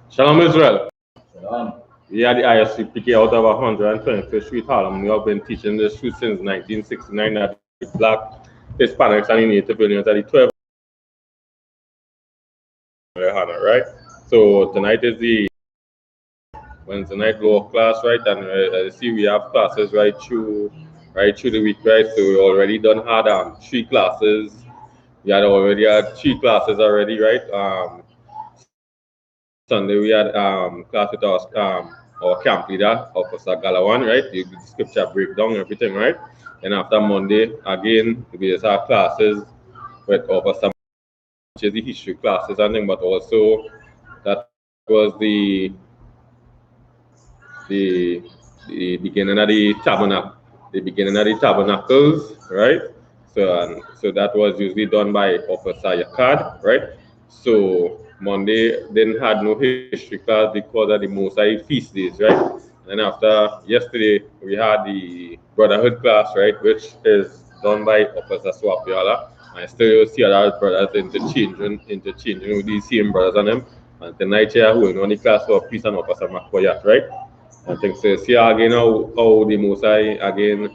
Shalom Israel. Shalom. We are the I.S.U.P.K out of 125th Street, Harlem. We have been teaching this truth since 1969 that the Black, Hispanics, and the Native Indians are the 12. Right? So tonight is the Wednesday night law class, right? And see we have classes right through the week, right? So we already done had 3 classes. We had already had 3 classes already, right? Sunday we had class with our camp leader, Officer Galawan, right? The scripture breakdown, everything, right? And after Monday, again, we just have classes with Officer, which is the history classes and thing, but also that was the beginning of the tabernacles, right? So that was usually done by Officer Yakad, right? So Monday didn't had no history class because of the Mosai feast days, right? And after yesterday we had the brotherhood class, right, which is done by Officer Swapiala. I still see other brothers interchanging with these same brothers and them. And tonight here we're on the class for peace and Officer Makoyat, right? I think so. See again how the Mosai again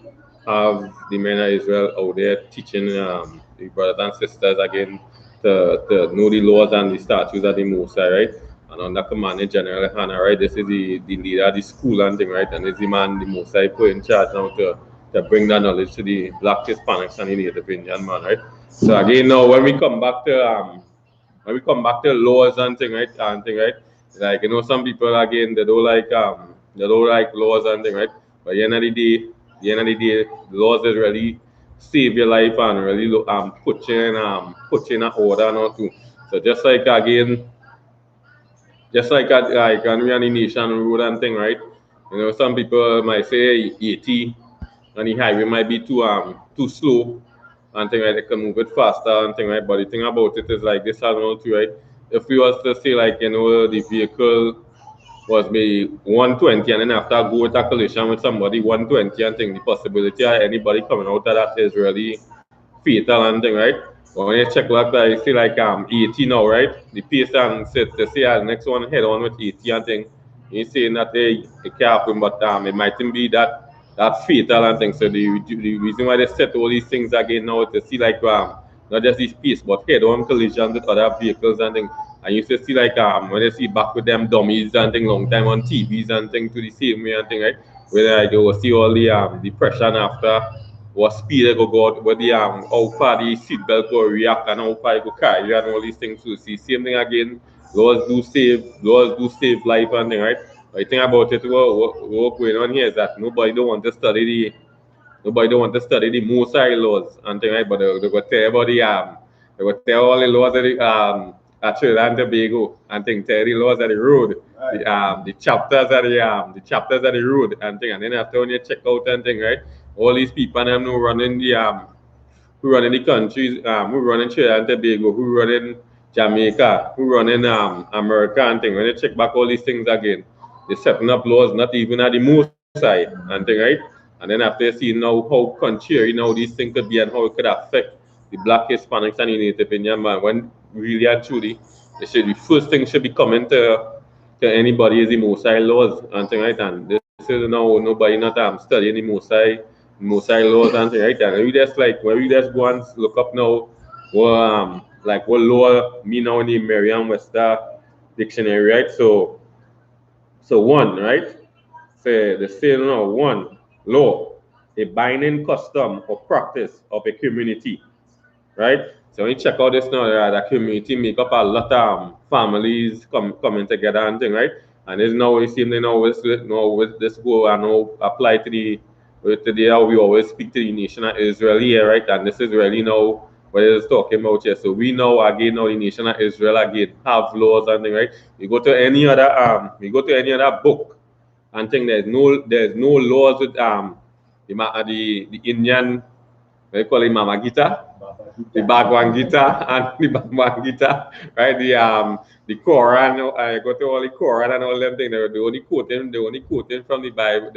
have the men of Israel out there teaching the brothers and sisters again to know the laws and the statutes of the Mosai, right? And under command of General Hannah, right? This is the leader of the school and thing, right? And this is the man the Mosai put in charge now to bring that knowledge to the Black Hispanics and the Native Indian man, right? So again now when we come back to laws and thing, right? Like some people again they don't like laws and thing, right? But at the end of the day, the laws is really save your life and really put you in an order now too. So just like again, like when we are in the nation road and thing, right? Some people might say 80 and the highway might be too slow and thing, right? They can move it faster and thing, right? But the thing about it is like this as well too, right? If we was to say like the vehicle was maybe 120 and then after go with a collision with somebody 120 and thing, the possibility of anybody coming out of that is really fatal and thing, right? But when you check like that, you see like 80 now, right? The pace and say the next one head on with 80 and thing. You saying that it can't happen, but it mightn't be that fatal and thing. So the reason why they set all these things again now to see like not just this piece, but head-on collisions with other vehicles and things. And you see like when you see back with them dummies and thing long time on TVs and thing to the same way and thing, right? Where like, you will see all the pressure and after what speed they go out, with the how far the seatbelt go react and how far it go carry and all these things. So see same thing again. Laws do save life and thing, right? But the thing about it what going on here is that nobody don't want to study the Mosai laws and thing, right? But they go tell about they go tell all the laws of the at Trinidad and Tobago and thing, tell the laws of the road, right. The chapters of the road and thing, and then after when you check out and thing, right? All these people and them who running who running the countries, who running Trinidad and Tobago, who running Jamaica, who running America and thing. When you check back all these things again, they setting up laws not even at the Mosai and thing, right? And then after you see now how contrary these things could be and how it could affect the Black Hispanics and the Native Indian man, when really and truly the first thing should be coming to anybody is the Mosai laws and thing, right? And this is now nobody not studying the Mosai laws and thing, right? And we just go and look up now what law mean now in the Merriam-Webster dictionary, right? So one, right? Say the say now one law, a binding custom or practice of a community, right? So when you check out this now, the community make up a lot of families coming together and thing, right? And there's now we see now with this go and now apply to the how we always speak to the nation of Israel here, right? And this is really now what it is talking about here. So we know again now the nation of Israel again have laws and thing, right? You go to any other book and think there's no laws with the Indian, what you call it, Mama Gita, the Bhagavad Gita and the Bhagavad Gita, right? The Quran, I go to all the Quran and all them things. They only quoting from the Bible,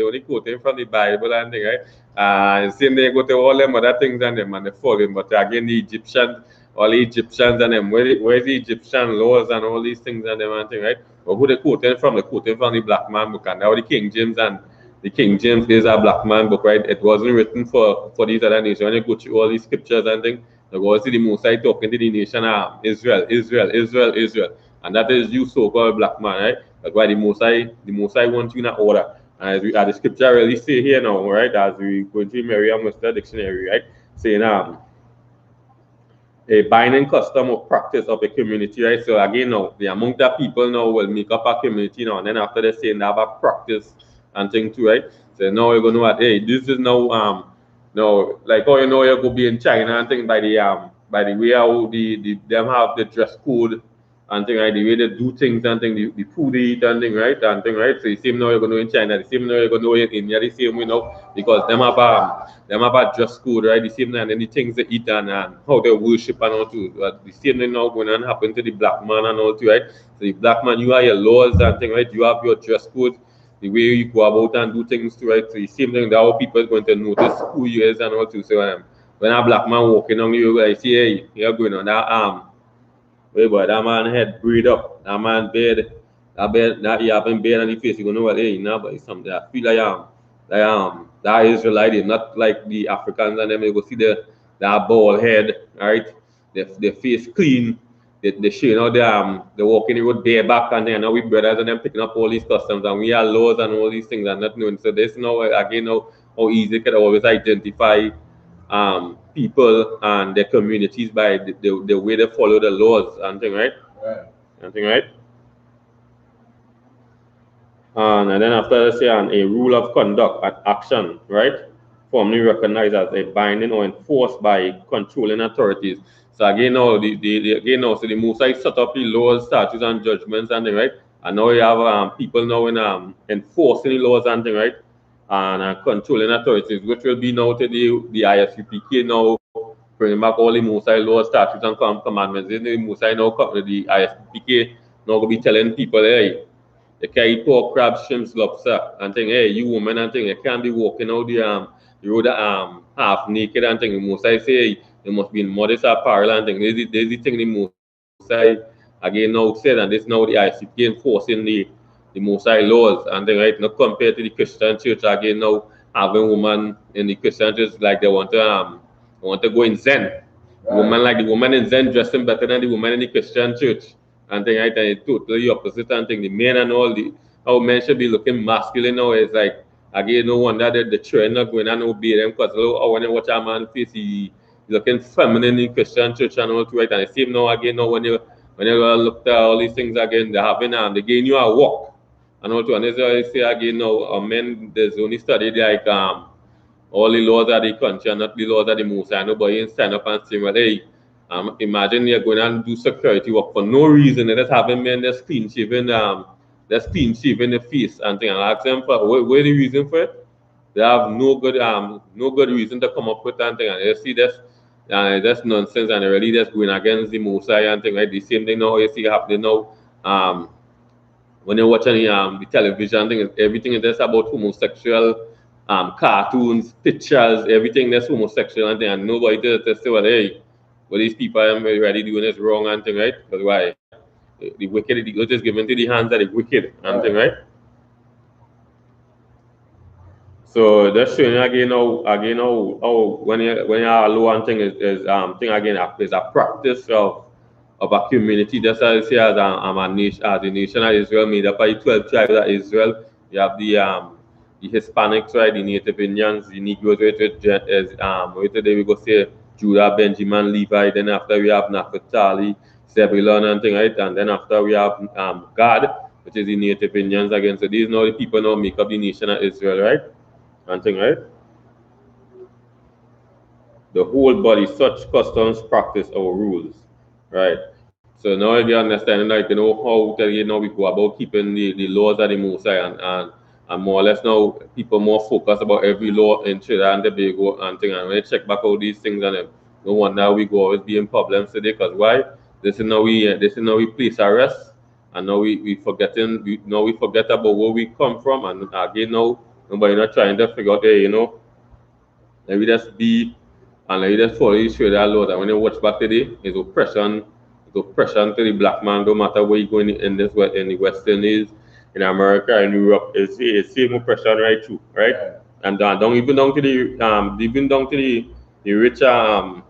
and thing, right? Same they go to all them other things and them and they follow them. But again, the Egyptians all the Egyptians and them. Where's the Egyptian laws and all these things and them and thing, right? But who they quoting from? They quoting from the Black Man book, and now the King James, and the King James is a Black Man book, right? It wasn't written for these other nations. When you go through all these scriptures and things, you go see the Mosai talking to the nation, Israel, Israel, Israel, Israel, and that is you so-called Black Man, right? That's why the Mosai wants you in order. As the scripture really say here now, right? As we go into Merriam-Webster dictionary, right? Saying a binding custom or practice of a community, right? So again, now the amount of people now will make up a community now, and then after they say they have a practice and thing too, right? So now you're gonna know what, hey, this is now like how you know you go be in China and thing by the way how them have the dress code and thing, right? The way they do things and thing, the food they eat and thing, right? And thing, right? So the same now you're gonna know in China, the same now you're gonna know in India, the same way now, because them have a dress code, right? The same and then the things they eat and how they worship and all too. The same thing now going on happen to the black man and all too, right? So the black man, you have your laws and thing, right? You have your dress code, the way you go about and do things too, right? So the same thing that how people are going to notice who you is and all too. So when a black man walking on you, I see, hey, you're going on that wait, boy, that man head breed up, that man bed that he having bed on the face, you gonna know what, hey, nah, but it's something I feel that Israelite is not like the Africans and them. You go see that bald head, right? The face clean, the shit, you know, they walking the road bareback and then now we brothers and them picking up all these customs and we are laws and all these things and not knowing. So this now again how easy it can always identify people and their communities by the way they follow the laws and thing, right? Right. And thing, right? And then after say a rule of conduct and action, right? Formally recognized as a binding or enforced by controlling authorities. So again now again now so the Mosai set up the laws, statutes and judgments and thing, right? And now you have people now in enforcing the laws and thing, right? And controlling authorities, which will be now to the I.S.U.P.K now bringing back all the Mosai laws, statutes and commandments. The Mosai now the I.S.U.P.K now gonna be telling people, hey, you can eat pork, crab, shrimps, lobster, and think, hey, you woman and think, you can't be walking out the road half naked and think. Most I say you must be in modest apparel and think. There's the thing the Mosai again now said, and this now the I.S.U.P.K enforcing the Mosai laws and then right now compared to the Christian church again now having women in the Christian church like they want to go in Zen. Right. Woman like the woman in Zen dressing better than the woman in the Christian church and thing, right? And it's totally opposite and thing. The men and all the how men should be looking masculine now is like again no wonder that the trend not going and obey them because when you watch a man face he looking feminine in Christian church and all too, right? And the same now again now when you look at all these things again they having they gain you a walk and all too, and this is why I say again now men there's only studied like all the laws of the country and not the laws of the most. And nobody stand up and say, well, hey, imagine you're going and do security work for no reason. They just having men that's clean shaving the face and thing. And I ask them for where the reason for it. They have no good reason to come up with and thing. And you see that's nonsense and really just going against the Mosai and thing. Right? The same thing now you see happening now. When you're watching the television thing, everything is just about homosexual cartoons, pictures, everything that's homosexual and thing, and nobody to say, well, hey, what these people are already doing is wrong and thing, right? Because why? The wicked, the earth is given to the hands of the wicked and thing, right? So that's showing how when you are low and thing is thing again is a practice of a community. Just as I say as a nation, as the nation of Israel made up by 12 tribes of Israel. You have the Hispanics, right, the Native Indians, the Negroes, right today we go say Judah, Benjamin, Levi. Then after we have Naphtali, Zebulun and thing, right? And then after we have Gad, which is the Native Indians again. So these now the people now make up the nation of Israel, right? And thing, right? The whole body, such customs, practice, or rules, right? So now you understand, like, how we go about keeping the laws of the Mosai and more or less now people more focused about every law in Trinidad and Tobago and thing. And when you check back all these things and no wonder we go always be in problems today because why? This is now we place our rest and now we forget about where we come from and again now nobody not trying to figure out, hey, let me just be And you just follow these TRINIDAD laws. And when you watch back today, it's oppression to the black man, no matter where you go in the Western Indies, in America, in Europe, it's same oppression right through, right? Yeah. And down even down to the richer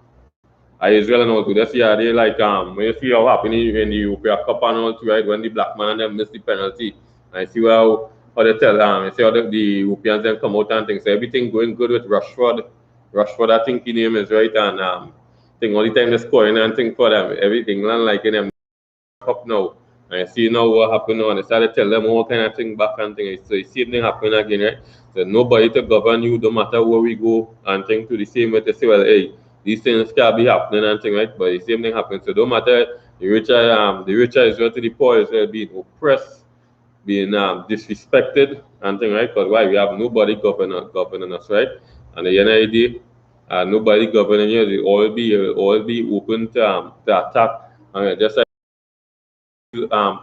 Israel and all too. That's yeah, they like when you see how happening in the Cup and all too, right? When the black man them miss the penalty, I see how they tell you see how the Europeans then come out and things. So everything going good with Rashford. Rashford, I think his name is right, and think all the time they're scoring and thing for them. Everything like in them up now. And I see now what happened now, and they started to tell them all kind of thing back and thing. So the same thing happen again, right? So nobody to govern you, no matter where we go, and thing to the same way to say, well, hey, these things can be happening and thing, right? But the same thing happens. So don't matter the richer Israel to the poor Israel being oppressed, being disrespected and thing, right? Because why we have nobody governing us, right? And the end of the day, nobody governing you, they all be open to attack. And just like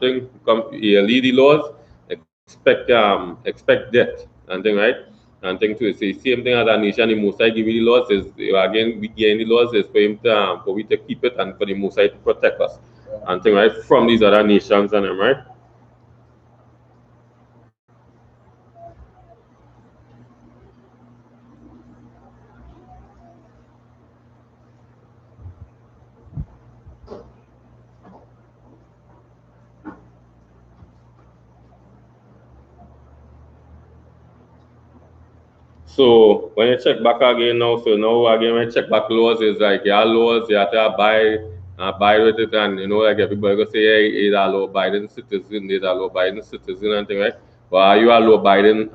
thing come lead the laws, expect death and thing, right? And thing to say same thing as a nation, the Mosai give you the laws is again we gain the laws is for him to for we to keep it and for the Mosai to protect us. Yeah. And thing, right, from these other nations and them, right? So when you check back again now, so now again when you check back laws is like your laws, you have to abide with it, and you know like everybody go say, hey, is a law abiding citizen, is a law abiding citizen and thing, right? But are you a law abiding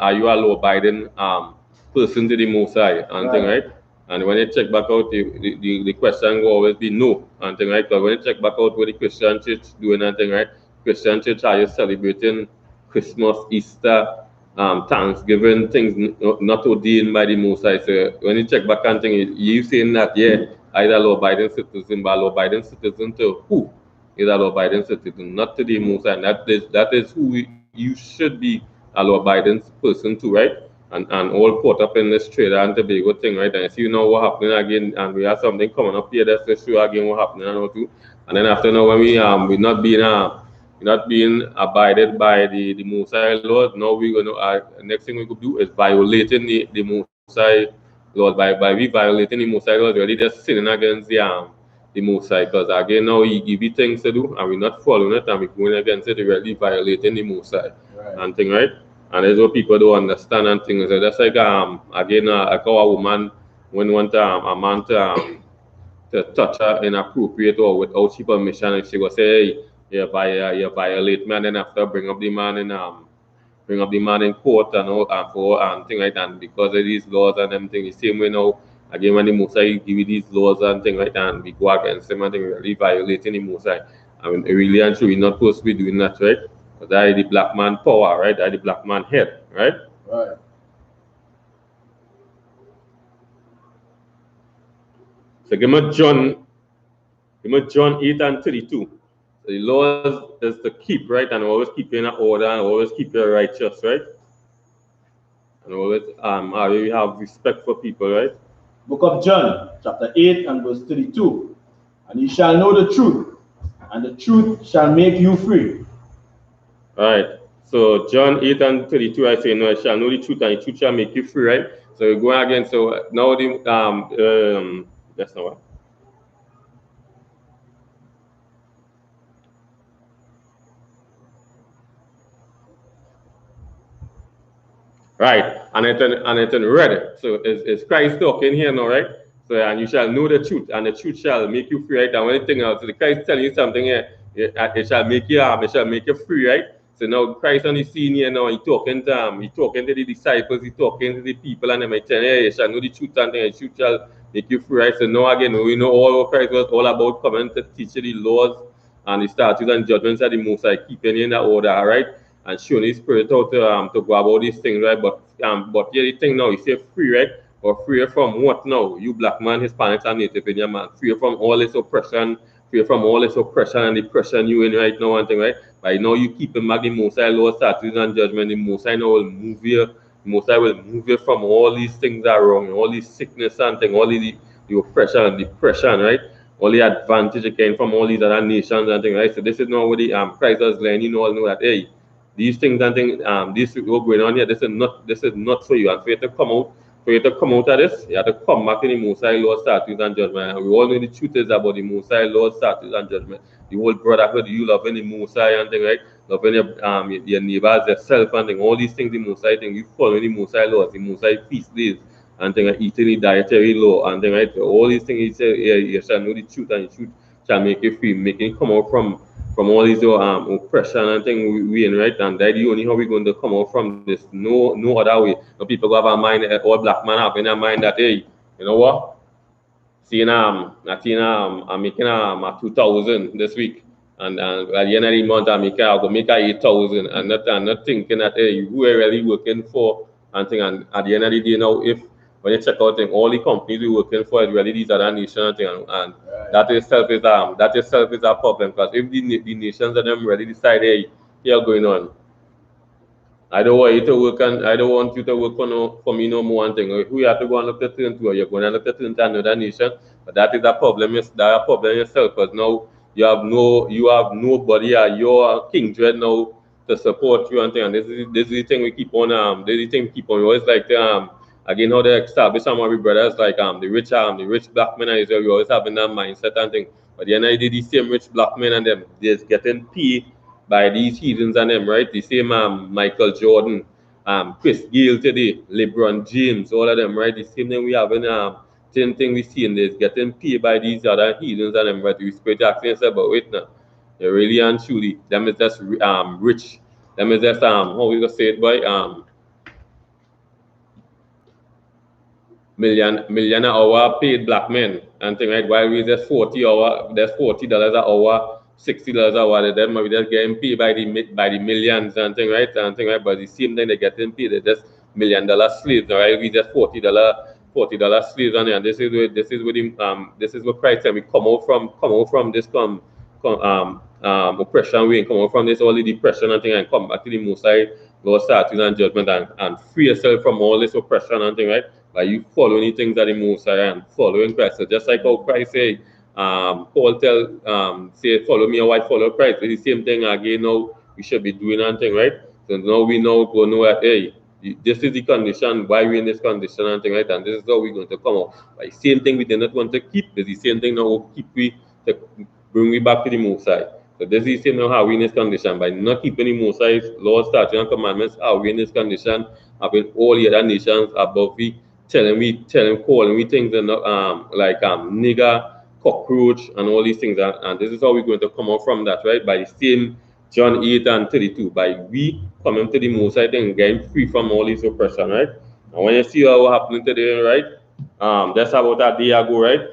person to the Most High and thing, right? And when you check back out, the question will always be no and thing, right? Because when you check back out what the Christian church doing and thing, right? Christian church are you celebrating Christmas, Easter, Thanksgiving, things not ordained by the Most High. So when you check back and thing, you saying that, yeah, either law abiding citizen, but law abiding citizen to who? Is a law abiding citizen, not to the Most High. That is who you should be a law abiding person to, right? And all caught up in this Trinidad and Tobago thing, right? And see now what happening again, and we have something coming up here that's to show again what happening and all too. And then after now when we not being abided by the Most High laws. Now we're gonna next thing we could do is violating the Most High laws. By we violating the Most High laws, really just sinning against the Most High. Because again now he give you things to do and we're not following it and we're going against it, really violating the Most High. Right. And thing, right? And that's what people don't understand and things. So that's like again like our woman when want a man to touch her inappropriate or without she permission, and she go say, hey, you violate me, and then after bring up the man in court and all and things like that. And because of these laws and them things, the same way now again when the Mosai give you these laws and things like that, and we go against them and things, really violating the Mosai. I mean, really and truly not supposed to be doing that, right? Because that is the black man power, right? That is the black man head, right? Right. So give me John 8 and 32. So the laws is to keep, right? And always keep in order and always keep it righteous, right? And always you have respect for people, right? Book of John, chapter 8 and verse 32. And you shall know the truth, and the truth shall make you free. All right. So John 8 and 32, I say, no, I shall know the truth, and the truth shall make you free, right? So we're going again. So now that's not what. Right, and it's in red. So it's Christ talking here now, right? So and you shall know the truth, and the truth shall make you free, right? And when you think else, so the Christ telling you something here, it shall make you free, right? So now Christ on the scene here now, he talking to the disciples, he talking to the people, and they telling, hey, you shall know the truth, and the truth shall make you free, right? So now again, we know all what Christ was all about, coming to teach you the laws and the statutes and judgments of the Most High, keeping in that order, right? And showing his spirit how to go about these things, right? But here the thing now, you say free, right? But free from what now? You black man, Hispanics and Native Indian man, free from all this oppression, free from all this oppression and depression you in right now and thing, right? But now you keep him back the Most High law, statutes and judgment, the Most High now will move you, the Most High will move you from all these things that are wrong, all these sickness and thing, the oppression and depression, right? All the advantage again from all these other nations and things, right? So this is now what the Christ is letting you all know that hey, these things and things, this what's going on here, this is not for you. And for you to come out of this, you have to come back in the Most High Lord statutes and judgment. And we all know the truth is about the Most High Lord statutes and judgment. The whole brotherhood, you loving the Most High and things, right? Loving your neighbors, yourself and things. All these things, the Most High thing, you follow the Most High laws, the Most High feast days and things, like eating the dietary law and things, right? So all these things, he said, yeah, you shall know the truth and the truth shall make you free, making you come out from all these oppression and things we in, right? And that's the only how we're going to come out from this. No other way. No people go have a mind, all black man have in their mind that hey, you know what? Seeing I'm making a 2,000 this week. And at the end of the month I'll go make a 8,000 and not thinking that hey, who are really working for and thing. And at the end of the day now, if when you check out thing, all the companies we're working for is really these other nations and that itself is a problem, because if the nations of them really decide hey, here going on, I don't want you to work on. I don't want you to work for me no more. One thing. Who you have to go and look to turn to, or you're going to look to turn to another nation. But that is a problem. That a problem yourself, because now you have nobody at your kindred now to support you and thing. And this is the thing we keep on this is the thing we keep on. We always like to again how they establish some of our brothers like the rich black men and Israel. We always having that mindset and thing. But the end of the day, the same rich black men and them they're getting paid by these heathens and them, right? The same Michael Jordan, Chris Gayle today, LeBron James, all of them, right? The same thing we have in same thing we see in this getting paid by these other heathens and them, right? We split asking yourself, but wait now. They really and truly, them is just rich. Them is just how we gonna say it, boy? Million an hour paid black men and thing, right? While we just there's $40 an hour, $60 an hour. Them we just getting paid by the millions and thing, right? And thing, right? But the same thing they getting paid, they just $1,000,000 slaves, right? We just $40 slaves and this is where Christ said we come out from this oppression we come out from this all the depression and thing and come back to the Most High Lord statutes and judgment and free yourself from all this oppression and thing, right? By you following the things that the Most High and following Christ. So just like how Christ say, Paul say, follow me, or I follow Christ. It's the same thing again now we should be doing and thing, right? So now we know that hey, this is the condition, why we're in this condition and thing, right? And this is how we're going to come out. But the same thing we did not want to keep, is the same thing now will keep we to bring we back to the Most High. So this is the same now how we in this condition. By not keeping the Most High's laws, statutes, and commandments, how we in this condition, having all the other nations above we, calling we things like nigger, cockroach, and all these things. And this is how we're going to come out from that, right? By the same John 8 and 32, by we coming to the Most High thing, getting free from all this oppression, right? And when you see what happening today, right? That's about a day ago, right?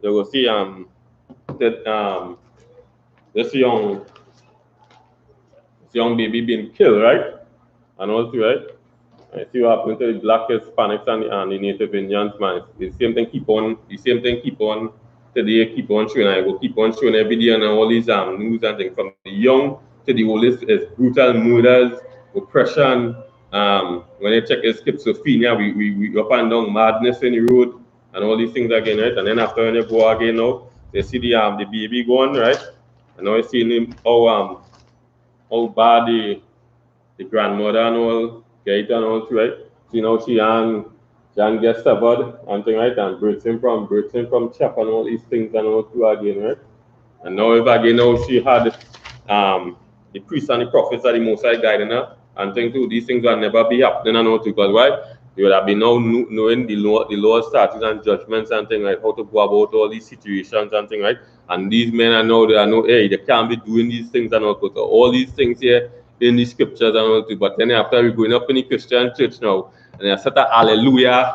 You will see that this young baby being killed, right? And also, right? I see what happened to the black Hispanics and the Native Indians, man. The same thing keep on today, keep on showing. I will keep on showing every day and all these news and things from the young to the oldest is brutal murders, oppression. When you check schizophrenia, we up and down madness in the road and all these things again, right? And then after when you go again now, they see the baby going, right? And now you see him how bad the grandmother and all get it and all too, right? So, she and get severed and thing, right? And births him from chap and all these things and all too again, right? And now if again now she had the priests and the prophets are the Most High guiding her and things too, these things will never be happening and all too, because why? You would have been now knowing the law statutes and judgments and things, right? How to go about all these situations and things, right? And these men are now they know, hey, they can't be doing these things and all. So all these things here in the scriptures and all too. But then after we going up in the Christian church now, and they set a hallelujah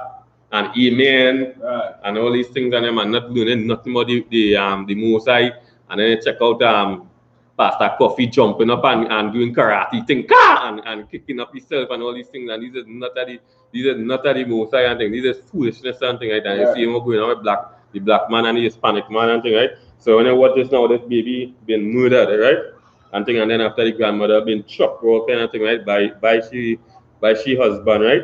and amen and all these things and them and not doing nothing but the Most High. And then you check out Pastor Coffee jumping up and doing karate thing and kicking up himself and all these things. And these are not the Most High and thing. These is foolishness and thing, right? And you see him going on with the black man and the Hispanic man and thing, right? So when you watch this now, this baby being murdered, right? And thing, and then after the grandmother being chopped broken and thing, right? By she husband, right?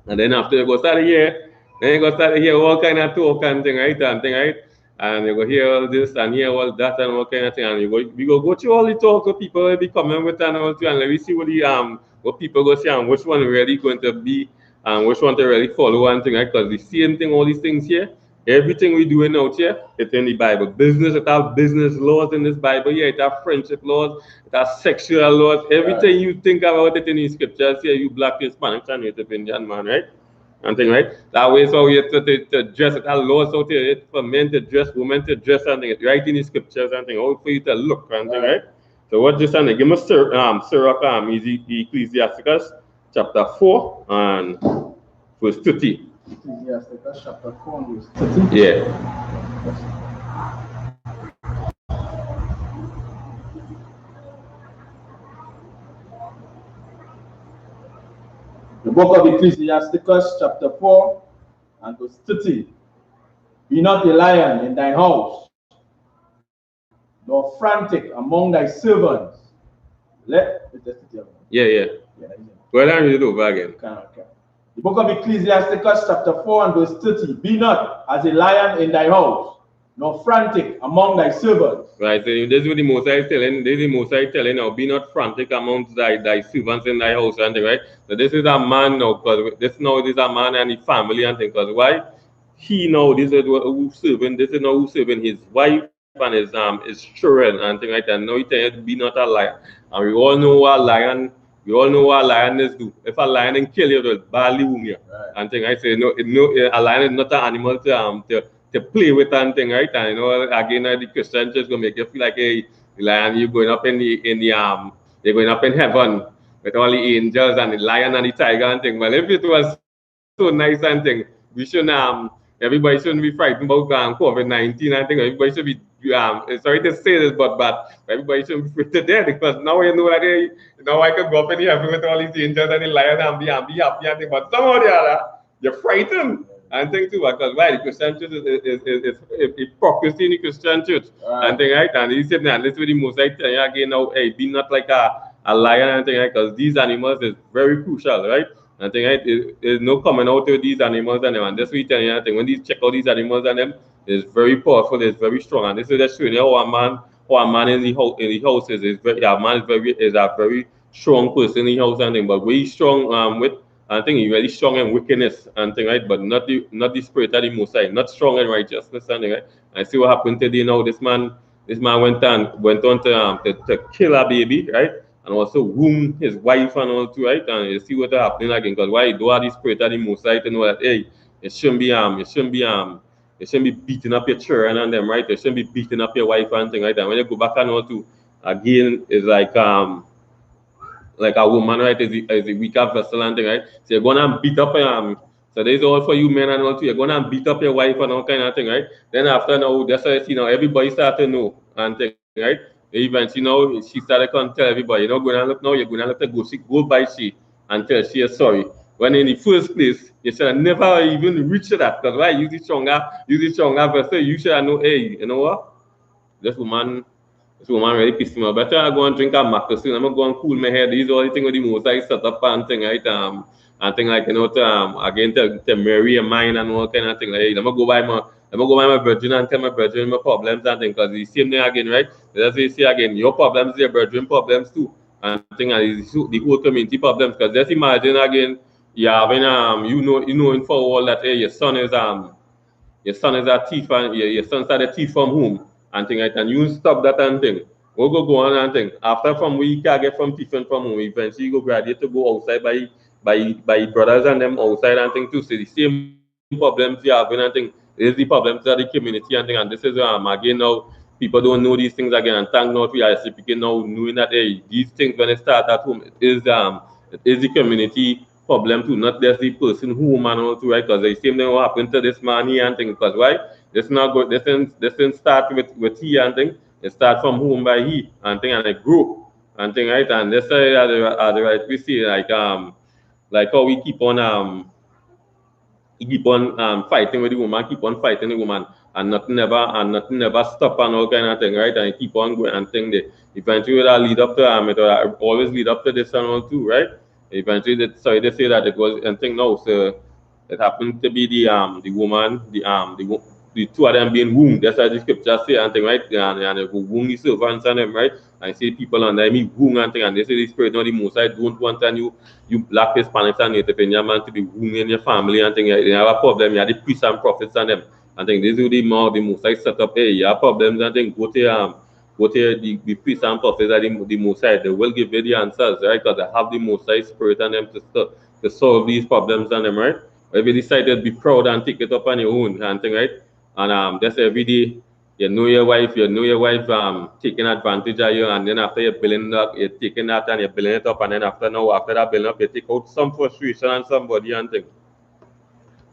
And then after it goes out of here, Then you go start to hear all kind of talk and thing, right? And thing, right? And you go hear all this and hear all that and all kind of thing. And we go through all the talk with people will be coming with and all too, and let me see what people go see and which one really going to be and which one to really follow and thing, right? Because the same thing, all these things here, everything we doing out here, it's in the Bible. Business, it have business laws in this Bible here, it have friendship laws, it has sexual laws, everything you think about it in the scriptures here, you black, Hispanic, and Native Indian man, right? And thing, right? That way, so we have to dress it. That laws out here for men to dress, women to dress, and thing. Right in the scriptures and thing. All for you to look and thing, right? So what just and give me Sirach, Ecclesiasticus chapter 4 and verse 30. Ecclesiasticus chapter 4 and verse 30. Yeah. The book of Ecclesiasticus chapter 4 and verse 30. Be not a lion in thine house, nor frantic among thy servants. Yeah. Well, I read it over again. Okay. The book of Ecclesiasticus chapter 4 and verse 30. Be not as a lion in thy house, nor frantic among thy servants. Right, so this is what the Mosai is telling. This is the Mosai telling now, be not frantic amongst thy servants in thy house and thing, right? So this is a man now, because this is a man and his family and thing. Because why? He now this is who serving. This is now who serving his wife and his children and thing like that. Now he telling you, be not a lion. And we all know what lion. We all know what lioness do. If a lion can kill you, it will badly wound you. Right. And thing I say, no, a lion is not an animal to play with and thing, right? And you know, again, the Christian church gonna make you feel like, hey, lion, you're going up you're going up in heaven with all the angels and the lion and the tiger and thing. Well, if it was so nice and thing, we shouldn't everybody shouldn't be frightened about COVID-19 and thing. Everybody should be sorry to say this, but everybody shouldn't be afraid to death because now you know that hey, now I can go up in the heaven with all these angels and the lion and be happy and thing. But somehow or the other, you're frightened. And thing too, because why the Christian church is hypocrisy in the Christian church. Right. And thing, right? And he said, now, this is the Mosaic telling you again now, hey, be not like a lion and thing, right? Because these animals is very crucial, right? And thing, right? There's no coming out with these animals and them. And that's what he telling you, I think when you check out these animals and them, it's very powerful, it's very strong. And this is just showing you how a man in the house is very, a man is a very strong person in the house and thing, but very strong with. I think he's really strong in wickedness and thing, right? But not the spirit of the Most High, not strong in righteousness and thing, right? I see what happened today now. This man went on to kill a baby, right? And also wound his wife and all too, right? And you see what happening again, because why do all the spirit of the Most High to know that hey, it shouldn't be beating up your children and them, right? It shouldn't be beating up your wife and thing, right? And when you go back and all to again, it's like a woman, right, is a weaker vessel and thing, right? So you're gonna beat up so there's all for you men and all too. You're gonna beat up your wife and all kind of thing, right? Then after now, that's why you know everybody start to know and thing, right? Eventually, you know, she started to tell everybody, you know, going to look now, you're gonna have to go by she and tell she is sorry. When in the first place, you should have never even reached that, because why use the stronger vessel, you should have know, hey, you know what? This woman really pissed me off. Better I go and drink a Marcus. I'm gonna go and cool my head. These are all the things with the most I set up and thing, right? And thing like you know to again to marry a mind and all kind of thing. Like, I'm gonna go by my virgin and tell my virgin my problems and thing, because the same thing again, right? That's what you say again, your problems is your virgin problems too. And thing and the whole community problems. Because just imagine again, you having you knowing for all that hey, your son is a thief and your son started thief from home and thing like that. And you stop that and thing. We'll go on and thing. After from where you can get from thieving from home, eventually you go graduate to go outside by brothers and them outside and thing too. So the same problems you have and thing is the problems of the community and thing. And this is again now people don't know these things again, and thank God for I.S.U.P.K now knowing that hey, these things when they start at home it is the community problem too, not just the person who man or too, right? Because the same thing will happen to this man here and thing. Because why? This not good. This didn't start with he and thing. It start from home by he and thing, and it grew and thing, right? And this are the right we see like how we keep on fighting with the woman, keep on fighting the woman, and nothing never stop and all kind of thing, right? And you keep on going and thing. They eventually it'll lead up to it will always lead up to this and all too, right? Eventually, sorry to say that it was and thing now. So It happened to be the woman, the two of them being wounded. That's what the scripture say and thing, right? And they go wound the servants and them, right? And say people on them, me wound and thing, and they say the spirit of the Most High don't want and you black Hispanics and Native Indian man to be wounded in your family and thing. They have a problem. You have the priests and prophets and them. And thing, this is the Most High set up. Hey, you have problems and thing. Go to the priests and prophets and the Most High. They will give you the answers, right? Because they have the Most High spirit and them to solve these problems and them, right? If you decide to be proud and take it up on your own and thing, right? And just every day, you know your wife taking advantage of you, and then after you're building up, you're taking that and you're building it up, and then after that building up, you take out some frustration on somebody and thing.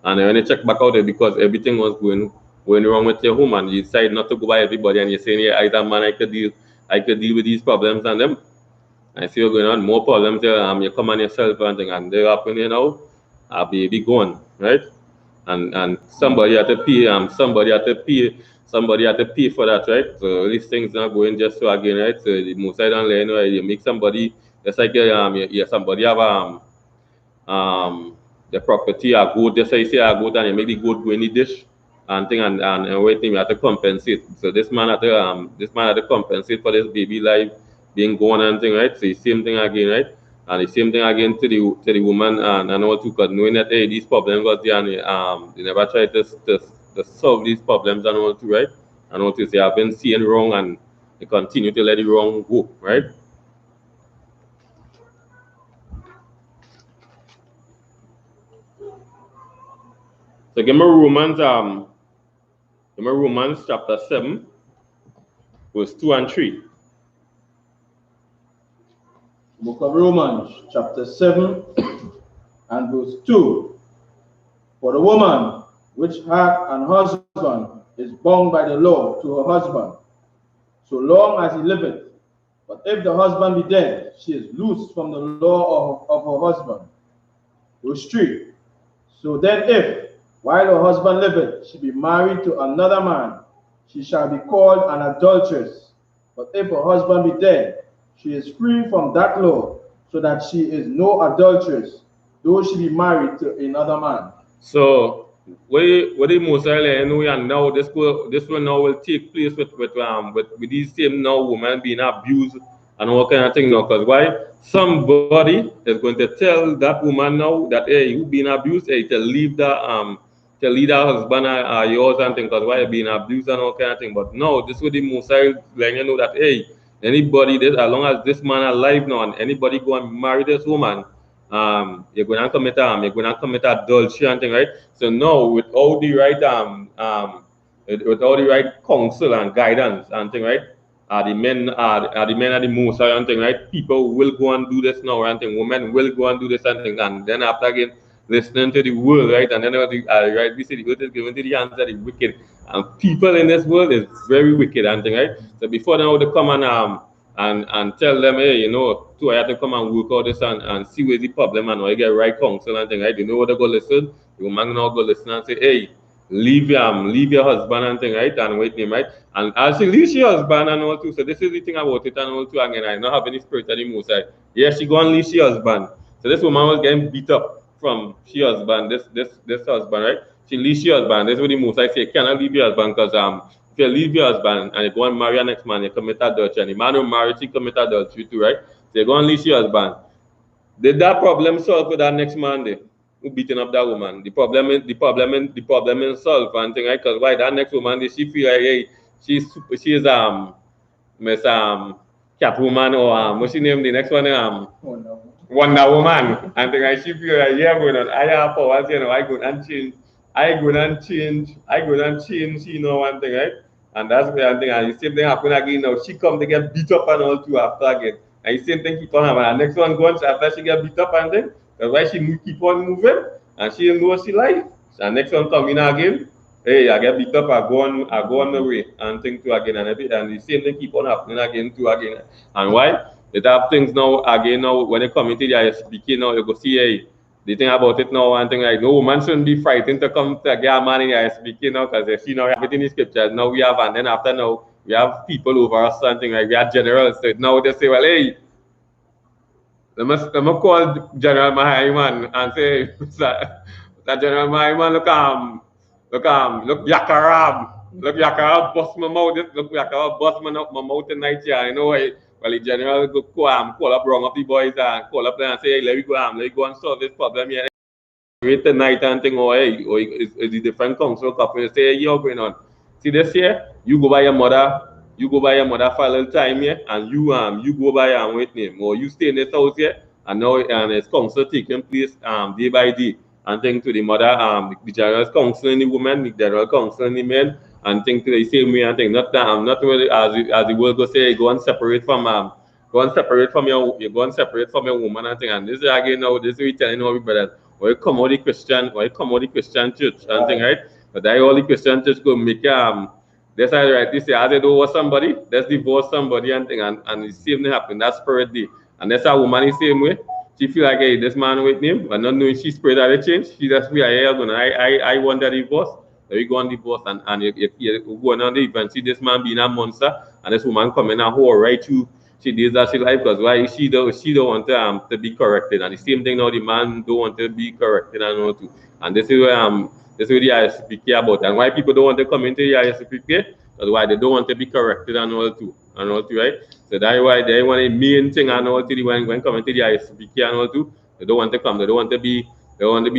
And when you check back out there because everything was going wrong with your home, and you decide not to go by everybody, and you're saying, yeah, either man, I could deal with these problems and them. I see you're going on more problems there. You come on yourself and thing, and they happen, you know, a baby gone, right? And somebody had to pay. Somebody had to pay for that, right? So these things not going just so again, right? So the most I don't learn, right? You make somebody just like somebody have the property a goat, just say a goat, and you make the goat go in the dish and thing and waiting, you have to compensate. So this man had to compensate for this baby life being gone and thing, right? So the same thing again, right? And the same thing again to the woman and all too, because knowing that hey, these problems was there and they never try to solve these problems and all too, right? And all too, they have been seeing wrong and they continue to let it wrong go, right? So give me Romans chapter 7, verse 2 and 3. Book of Romans, chapter 7 and verse 2. For the woman which hath an husband is bound by the law to her husband, so long as he liveth. But if the husband be dead, she is loosed from the law of her husband. Verse 3. So then if, while her husband liveth, she be married to another man, she shall be called an adulteress. But if her husband be dead, she is free from that law, so that she is no adulteress, though she be married to another man. So what the most early know and now this one now will take place with these same now women being abused and all kind of thing now, because why? Somebody is going to tell that woman now that hey, you being abused, hey, to leave that husband yours and thing, because why you being abused and all kind of thing. But no, this will the most letting you know that hey, anybody this as long as this man alive now and anybody go and marry this woman, you're gonna commit adultery and thing, right? So now with all the right with all the right counsel and guidance and thing, right? The men are the most and thing, right? People will go and do this now and thing. Women will go and do this and thing, and then after again listening to the world, right? And then right, we say the earth is given to the hands of the wicked, and people in this world is very wicked and thing, right? So before now they come and tell them, hey, you know, I have to come and work out this and see where's the problem and I get right counsel and thing, right? You know what they go listen? The woman now go listen and say, hey, leave your husband and thing, right? And wait him, right? And as she leaves your husband and all too. So this is the thing about it and all too again. I don't have any spirit anymore. So yeah, she go and leave your husband. So this woman was getting beat up from she husband, this husband, right? She leaves your husband. That's what the most I say, you cannot leave your husband because if you leave your husband and you go and marry your next man, you commit adultery. And the man who married, she commit adultery too, right? So you go and leave your husband. Did that problem solve with that next man there who beating up that woman? The problem is solved and thing, right? Because why that next woman there, she feel like hey, she's Miss Catwoman or what's she name? The next one Wonder Woman and thing, right? She feel like yeah, going on. I have powers, you know. I go and change, you know, one thing, right? And that's where I think, and the same thing happen again now. She come to get beat up and all too after again. And the same thing keep on happening. And next one going after she get beat up and then that's why she keep on moving and she know she like. And next one come in again. Hey, I get beat up, I go on the way and thing too again and the same thing keep on happening again too again. And why? It have things now again now when they come into the I.S.U.P.K now you go see hey. The thing about it now, one thing like no woman shouldn't be frightened to come to get a man in the I.S.U.P.K now because they see now we have it in the scriptures. Now we have, and then after now we have people over us, something like we are generals. So now they say, well, hey, let me call General Mahayman and say, that general man look Yakarab. Look Yakarab bust my mouth. Look Yakarab bust my mouth tonight, yeah. You know why? Well, the general go call up, wrong up the boys and call up there and say, hey, let me go and solve this problem here. Wait tonight and think, oh, hey, oh, it's a different council couple. You say, hey, you're going on. See this here? You go by your mother. You go by your mother for a little time here, and you go by with him, or you stay in this house here, and now it's council taking place day by day, and think to the mother the general counseling the woman, the general counseling the men, and think to the same way and think not really as the world go say go and separate from you go and separate from your woman and thing. And this is again now this is we telling our brothers why come out the Christian church and thing, right? But that all the Christian church go make that's how right this say as they divorce somebody, let's divorce somebody and thing and the same thing happen that spirit day. And that's how woman is the same way. She feel like hey this man with him, but not knowing she spirit that change, she just feel like hey I want that divorce. So we go on divorce and you go on the event, see this man being a monster and this woman coming and whole right through she did that she life because why she don't want to be corrected, and the same thing now the man don't want to be corrected and all too. And this is what the I.S.U.P.K about, and why people don't want to come into the I.S.U.P.K because why they don't want to be corrected and all too, right? So that's why they want the main thing and all too when coming to the I.S.U.P.K and all too, they don't want to come, they want to be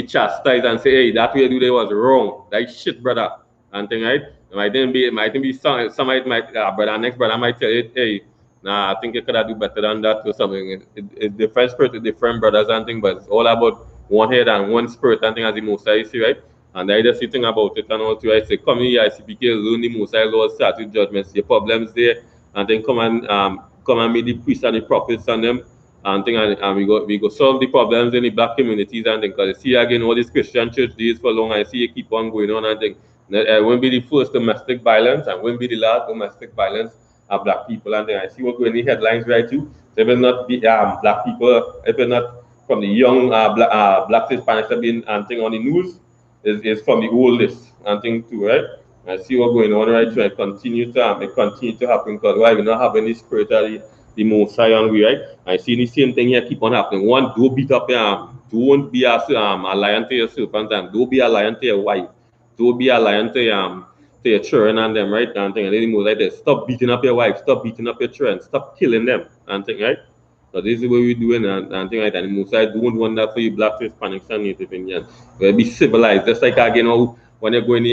chastised and say, hey, that way you do that was wrong, that shit, brother, and thing, right? It might be somebody might brother next brother might tell you, hey. Nah, I think you could have do better than that or something. It's different spirit, different brothers and things, but it's all about one head and one spirit and thing as the Most I see, right? And I just thing about it and all too. I say, come here, I.S.U.P.K, learn the Most I Lord, start with judgments, your problems there, and then come and meet the priests and the prophets and them, and thing, and we go solve the problems in the black communities and things. Because I see again all these Christian church days for long, I see it keep on going on and things. It won't be the first domestic violence and won't be the last domestic violence of black people, and then I see what going in the headlines right too. So it will not be black people, it will not from the young black Hispanics have been and thing on the news, is from the oldest and thing too, right? I see what going on right too. It continue to happen because why we not having the spirit of the Most High on we, right? I see the same thing here keep on happening. One, don't beat up don't be a lion to your servant, and don't be a lion to your wife, don't be a lion to your children and them, right? And thing, and then like this, stop beating up your wife, stop beating up your children, stop killing them, and thing, right? So this is what we're doing and thing like that. And most I don't want that for you black Hispanics and Native Indians. We'll be civilized. Just like again when you're going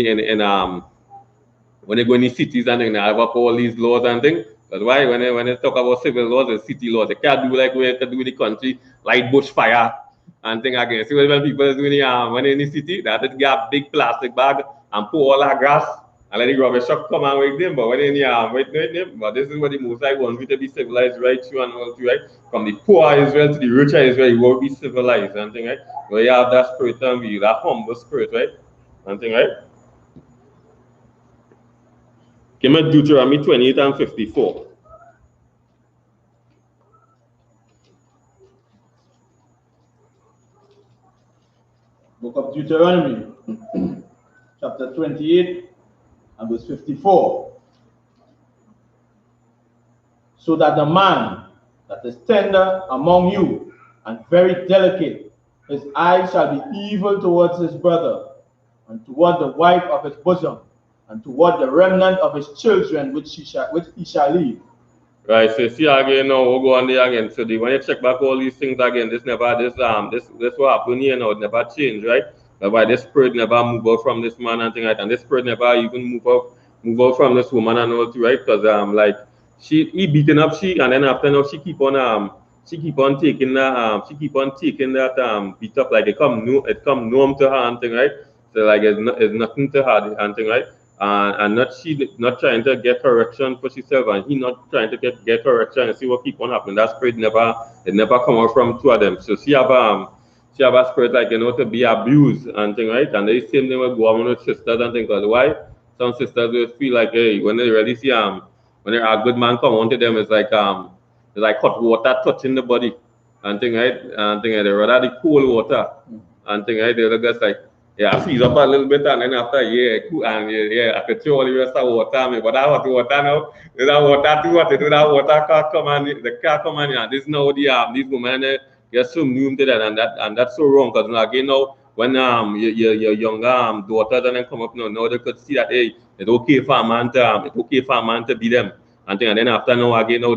when you go in the cities and then have up all these laws and things. That's why when they talk about civil laws and city laws, they can't do like we have to do in the country, like bushfire and thing again. See when people are doing when in the city, they have to get a big plastic bag and pour all that grass and let the rubber truck come and wake them. But when in wait them, but this is what the Most High wants we to be civilized right through and all through, right? From the poor Israel to the richer Israel, you will be civilized and thing, right? Where you have that spirit and you, that humble spirit, right? And thing, right? Came at Deuteronomy 28 and 54. Book of Deuteronomy, chapter 28 and verse 54. So that the man that is tender among you and very delicate, his eye shall be evil towards his brother, and toward the wife of his bosom, and toward the remnant of his children which he shall leave. Right, so see again now we'll go on there again. So when you check back all these things again, this what happened here now, it never changed, right? That's why this spirit never move out from this man and thing like that. And this spirit never even move out from this woman and all too, right? Because like he beating up she, and then after now she keep on taking that beat up like it come norm to her and thing, right? So like it's nothing to her and thing, right? And not trying to get correction for herself, and he not trying to get correction and see what keep on happening. That spirit never come out from two of them. So she have a spirit like to be abused and thing, right? And the same thing will go on with sisters and things. Because why? Some sisters will feel like hey, when they really see when a good man come on to them, it's like hot water touching the body and thing, right? And thing, they rather the cold water and thing, right? They're just like yeah, I freeze up a little bit and then after cool and I could throw all the rest of water but that hot water now, that water too hot to do that water car come and the car come and this now these women get so new to that and that's so wrong because again now when your younger daughters and then come up now they could see that hey, it's okay for a man to be them and thing. And then after now again now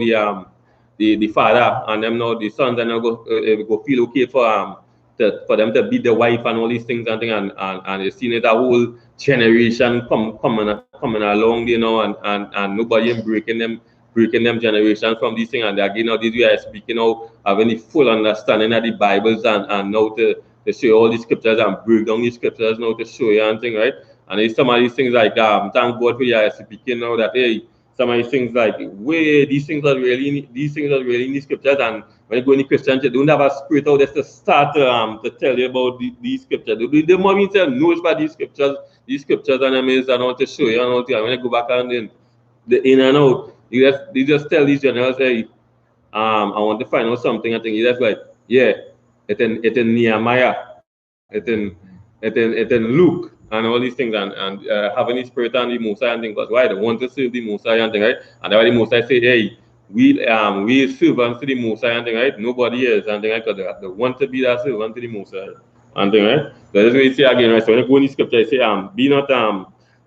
the father and them now the sons and now go feel okay for them to beat the wife and all these things and thing, and you seen it a whole generation coming along, you know, and nobody breaking them generation from these things. And again now these guys speaking out having the full understanding of the Bibles and now to show you all the scriptures and break down the scriptures now to show you and thing, right? And it's some of these things like thank God for the I.S.U.P.K now that hey, some of these things like way these things are really in the scriptures. And when you go in the Christian church, don't have a spirit out there to start to tell you about these scriptures. The more you tell knows about these scriptures and them is and all to show you and all to, and when you go back and then the in and out, you just tell these generals, hey, I want to find out something. I think you just like, yeah, it's in Nehemiah, it's in Luke and all these things and having the spirit and the Mosiah and things. Because why they want to serve the Mosiah and thing, right? And that's why the Mosiah say, hey, we servants to the Mosiah and thing, right? Nobody else and thing, right? Because they want to be that servant to the Mosiah and thing, right? So that's what you say again, right? So when you go in the scripture, you say, be not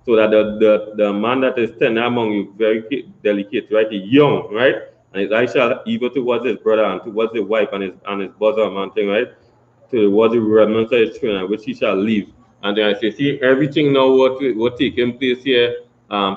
so that the man that is tender among you very delicate, right? He's young, right? And his eye shall evil towards his brother and towards his wife and his bosom and thing, right? Towards the remnants of his children, which he shall leave. And then I say, see, everything now what taking place here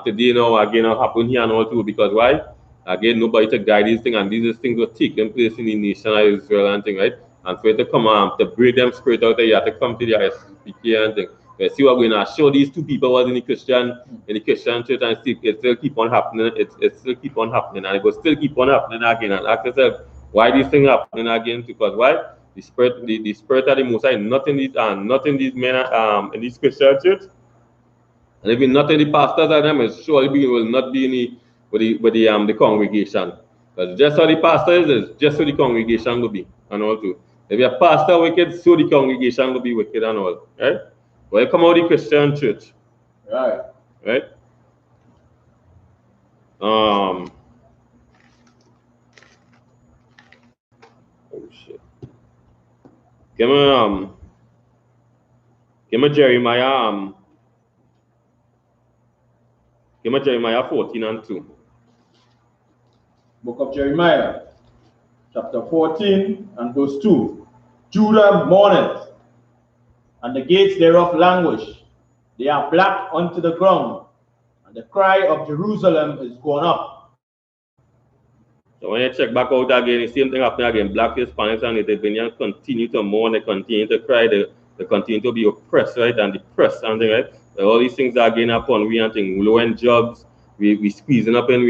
today now again happen here and all too, because why? Again, nobody to guide these things, and these things were taking place in the nation of Israel and thing, right? And for it to come to break them spirit out there, you have to come to the I.S.U.P.K and thing. You see what we're going to show these two people was in the Christian church, and it still keep on happening. It still keep on happening, and it will still keep on happening again. And ask yourself, why this thing happening again? Because why? The spirit of the Most High, not in these men in this Christian church, and even not in the pastors of them, it surely will not be in the congregation. Because just how the pastor is just how the congregation will be, and all too. If your pastor wicked, so the congregation will be wicked and all, right? Well, come out of the Christian church, right? Oh shit. Give me Jeremiah. Give me Jeremiah 14:2. Book of Jeremiah, chapter 14 and verse 2. Judah mourneth, and the gates thereof languish. They are black unto the ground, and the cry of Jerusalem is gone up. So when you check back out again, the same thing happening again. Black Hispanics and Native Indians continue to mourn, they continue to cry, they continue to be oppressed, right, and depressed and things, right? So all these things are again upon we and things, low-end jobs, we squeezing up and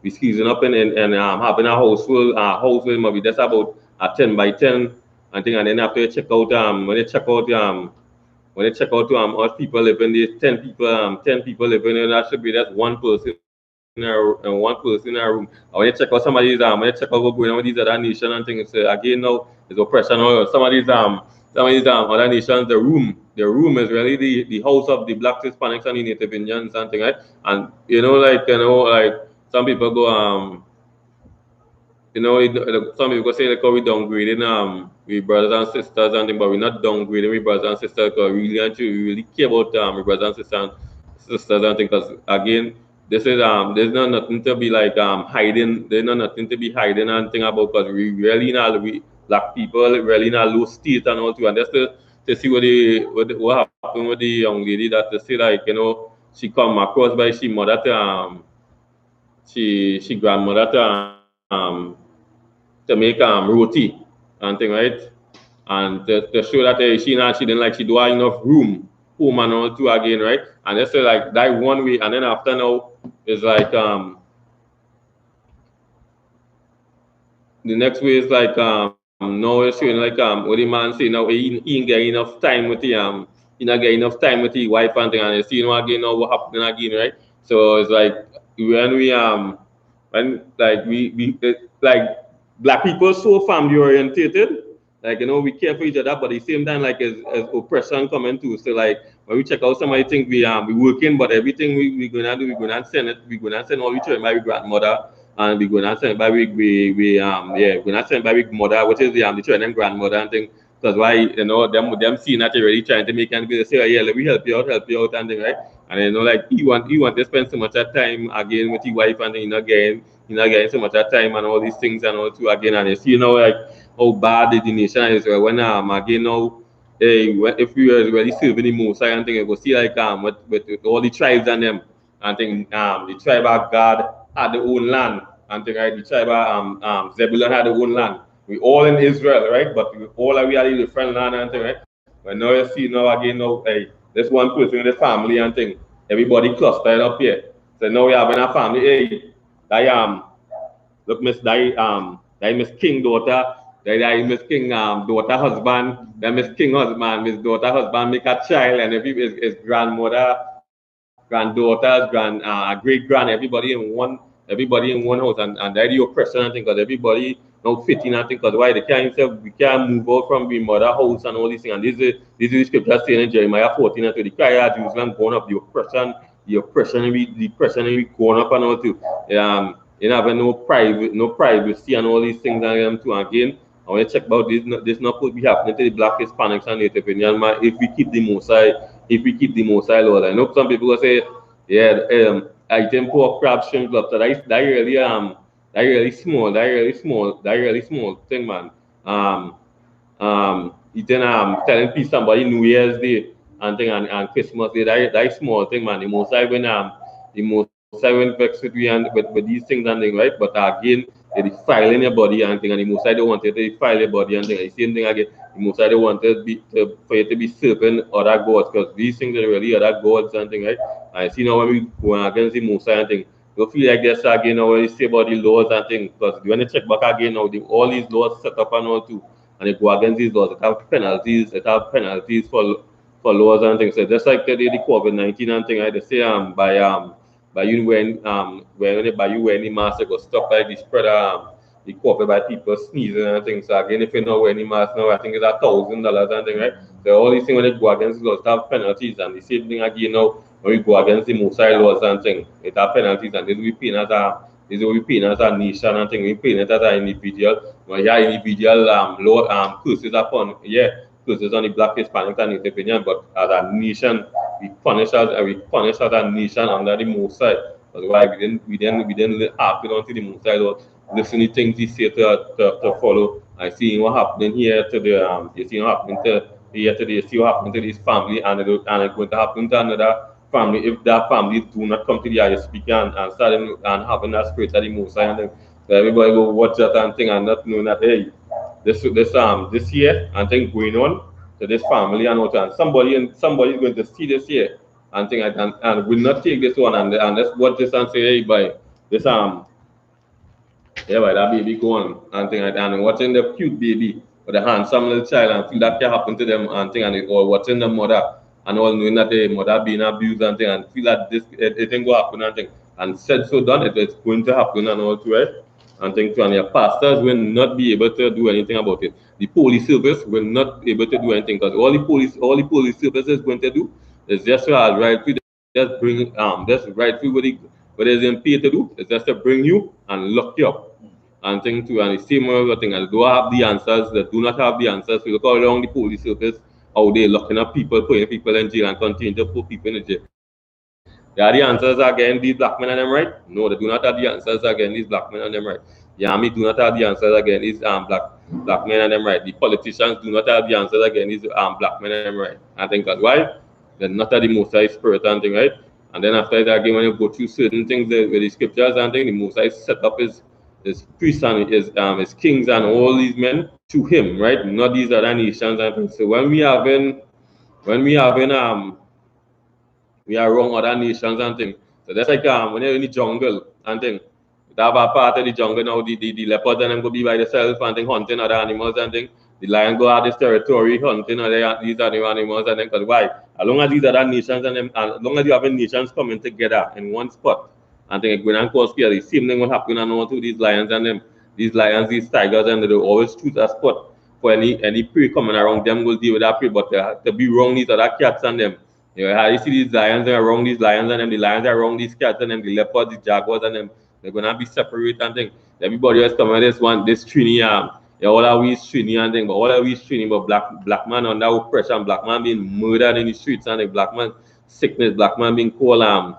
we squeezing up and having a household maybe that's about a 10 by 10 and thing, and then after you check out when you check out us people living there, 10 people living in that should be that's one person in a room. And when you check out when you check out what's going on with these other nations and things, again now there's oppression. Some of these other nations, the room is really the house of the Black Hispanics and the Native Indians and things, right? And like some people go some people say like we downgrading we brothers and sisters and things, but we're not downgrading we brothers and sisters because we really care about we brothers and sisters and things. Because again, this is there's not nothing to be like hiding. There's not nothing to be hiding and thing about, because we really not we black people really not low state and all too. And that's to see what happened with the young lady that to say like she come across by she mother to she grandmother to make roti and thing, right? And to show that she didn't like she do have enough room home and all too again, right? And that's like that one way, and then after now is like the next way is like now it's showing like what the man say now he ain't get enough time with the he not get enough time with the wife and thing, and you see again now what happening again, right? So it's like when like we like black people so family orientated, like we care for each other, but at the same time like as oppression coming too. So like when we check out somebody think we working, but everything we gonna do, we're gonna send all we children by grandmother, and we're gonna send by we're gonna send by mother, which is the children and grandmother and thing. Because why, you know, them seeing that you're really trying to make and they say, oh, yeah, let me help you out and thing, right? And you know, like you want to spend so much of time again with your wife and then you're not getting so much of time and all these things and all too again. And you see, you know, like how bad the nation is when again now, if we were really serving the most I think you go see like with all the tribes and them and think the tribe of God had their own land and think right the tribe of Zebulun had their own land. We all in Israel, right? But we all are really different land and thing, right? But now you see now again now, hey, this one person in the family and thing, everybody clustered up here. So now we have in a family, hey, that look that Miss King daughter, that Miss King daughter husband, that Miss King husband, Miss daughter husband make a child and every his grandmother, granddaughters, great grand, everybody in one house and that the oppression and thing because everybody now fitting and thing because why they can't say we can't move out from the mother house and all these things and this is the scripture saying in Jeremiah 14 and 20 cry out Jerusalem going up the oppression we going up and all too you have no privacy and all these things and them too again I want to check about this not could be happening to the black Hispanics and Native Indian man if we keep the Most High Lord. I know some people will say, yeah, I think pork, crab, shrimp, lobster. That really small thing, man. Um, Eating telling people somebody New Year's Day and thing and Christmas Day. That small thing, man. The most I when vex with we and with these things and thing, right? But again, they defile in your body and thing, and the most I don't want it to defile your body and thing. The same thing again. The most I don't want it for you to be serving other gods because these things are really other gods and thing, right? I see now when we go against the most and thing, you feel like this again now when you say about the laws and thing because when you check back again now, all these laws set up and all too, and they go against these laws. It have penalties for laws and things. So just like the COVID-19 and thing, right? They say by you when by you wearing the mask, it got stop like the spread the COVID by people sneezing and things. So again, if you not wear any mask now, I think it's $1,000 and thing, right? So all these things when they go against laws, have penalties, and the same thing again now when we go against the Mosai laws and thing, it have penalties, and this will be paying as a nation and thing. We paying it as an individual. When you individual law curses upon curses on the black Hispanic and Native Indian, but as a nation we punish as a nation under the Mosai. That's why we didn't act on to the Mosai Lord. Listen to things he say to follow. I see what happening here to the you see what happening to here today, you see what happening to this family and it's going to happen to another family if that family do not come to the I.S.U.P.K and starting and having that spirit of the Most High and then so everybody go watch that and thing and not knowing that hey this year and thing going on to this family and what and somebody is going to see this year and thing and will not take this one and let's watch this and say hey boy this yeah, but that baby gone and thing like that. And watching the cute baby with the handsome little child and feel that can happen to them and thing and or watching the mother and all knowing that the mother being abused and thing and feel that it ain't gonna happen and thing. And said so done, it's going to happen and all too, right? And thing too. And your pastors will not be able to do anything about it. The police service will not be able to do anything because all the police service is going to do is just right just bring just right through what is in pay to do is just to bring you and lock you up and thing too, and the same other thing, and do have the answers, that do not have the answers. We look all around the police service, how they locking up people, putting people in jail, and continue to put people in jail. They are the answers again, these black men and them right? No, they do not have the answers again, these black men and them right. The army do not have the answers again, these black men and them right. The politicians do not have the answers again, these black men and them right. I think that's why they're not at the Most High spirit and thing, right? And then after that, again, when you go through certain things with the scriptures and thing, the Most High set up his priests and his kings and all these men to him, right? Not these other nations and things. So when we are wrong other nations and things. So that's like when you're in the jungle and thing. You have a part of the jungle now, the leopards and them go be by themselves and thing, hunting other animals and thing. The lion go out this territory hunting these other animals and then because why? As long as these other nations and them as long as you have nations coming together in one spot and then going and cause fear, the same thing will happen and all to these lions and them, these tigers and they always choose a spot for any prey coming around them will deal with that prey, but to be wrong these other cats and them. You know, how you see these lions are around these lions and them, the lions are around these cats and them, the leopards, the jaguars and them, they're gonna be separate and things. Everybody else coming this one, this Trinidad, yeah, all of we streaming and thing, but all of we streaming, but black man under oppression, black man being murdered in the streets, and the black man sickness, black man being called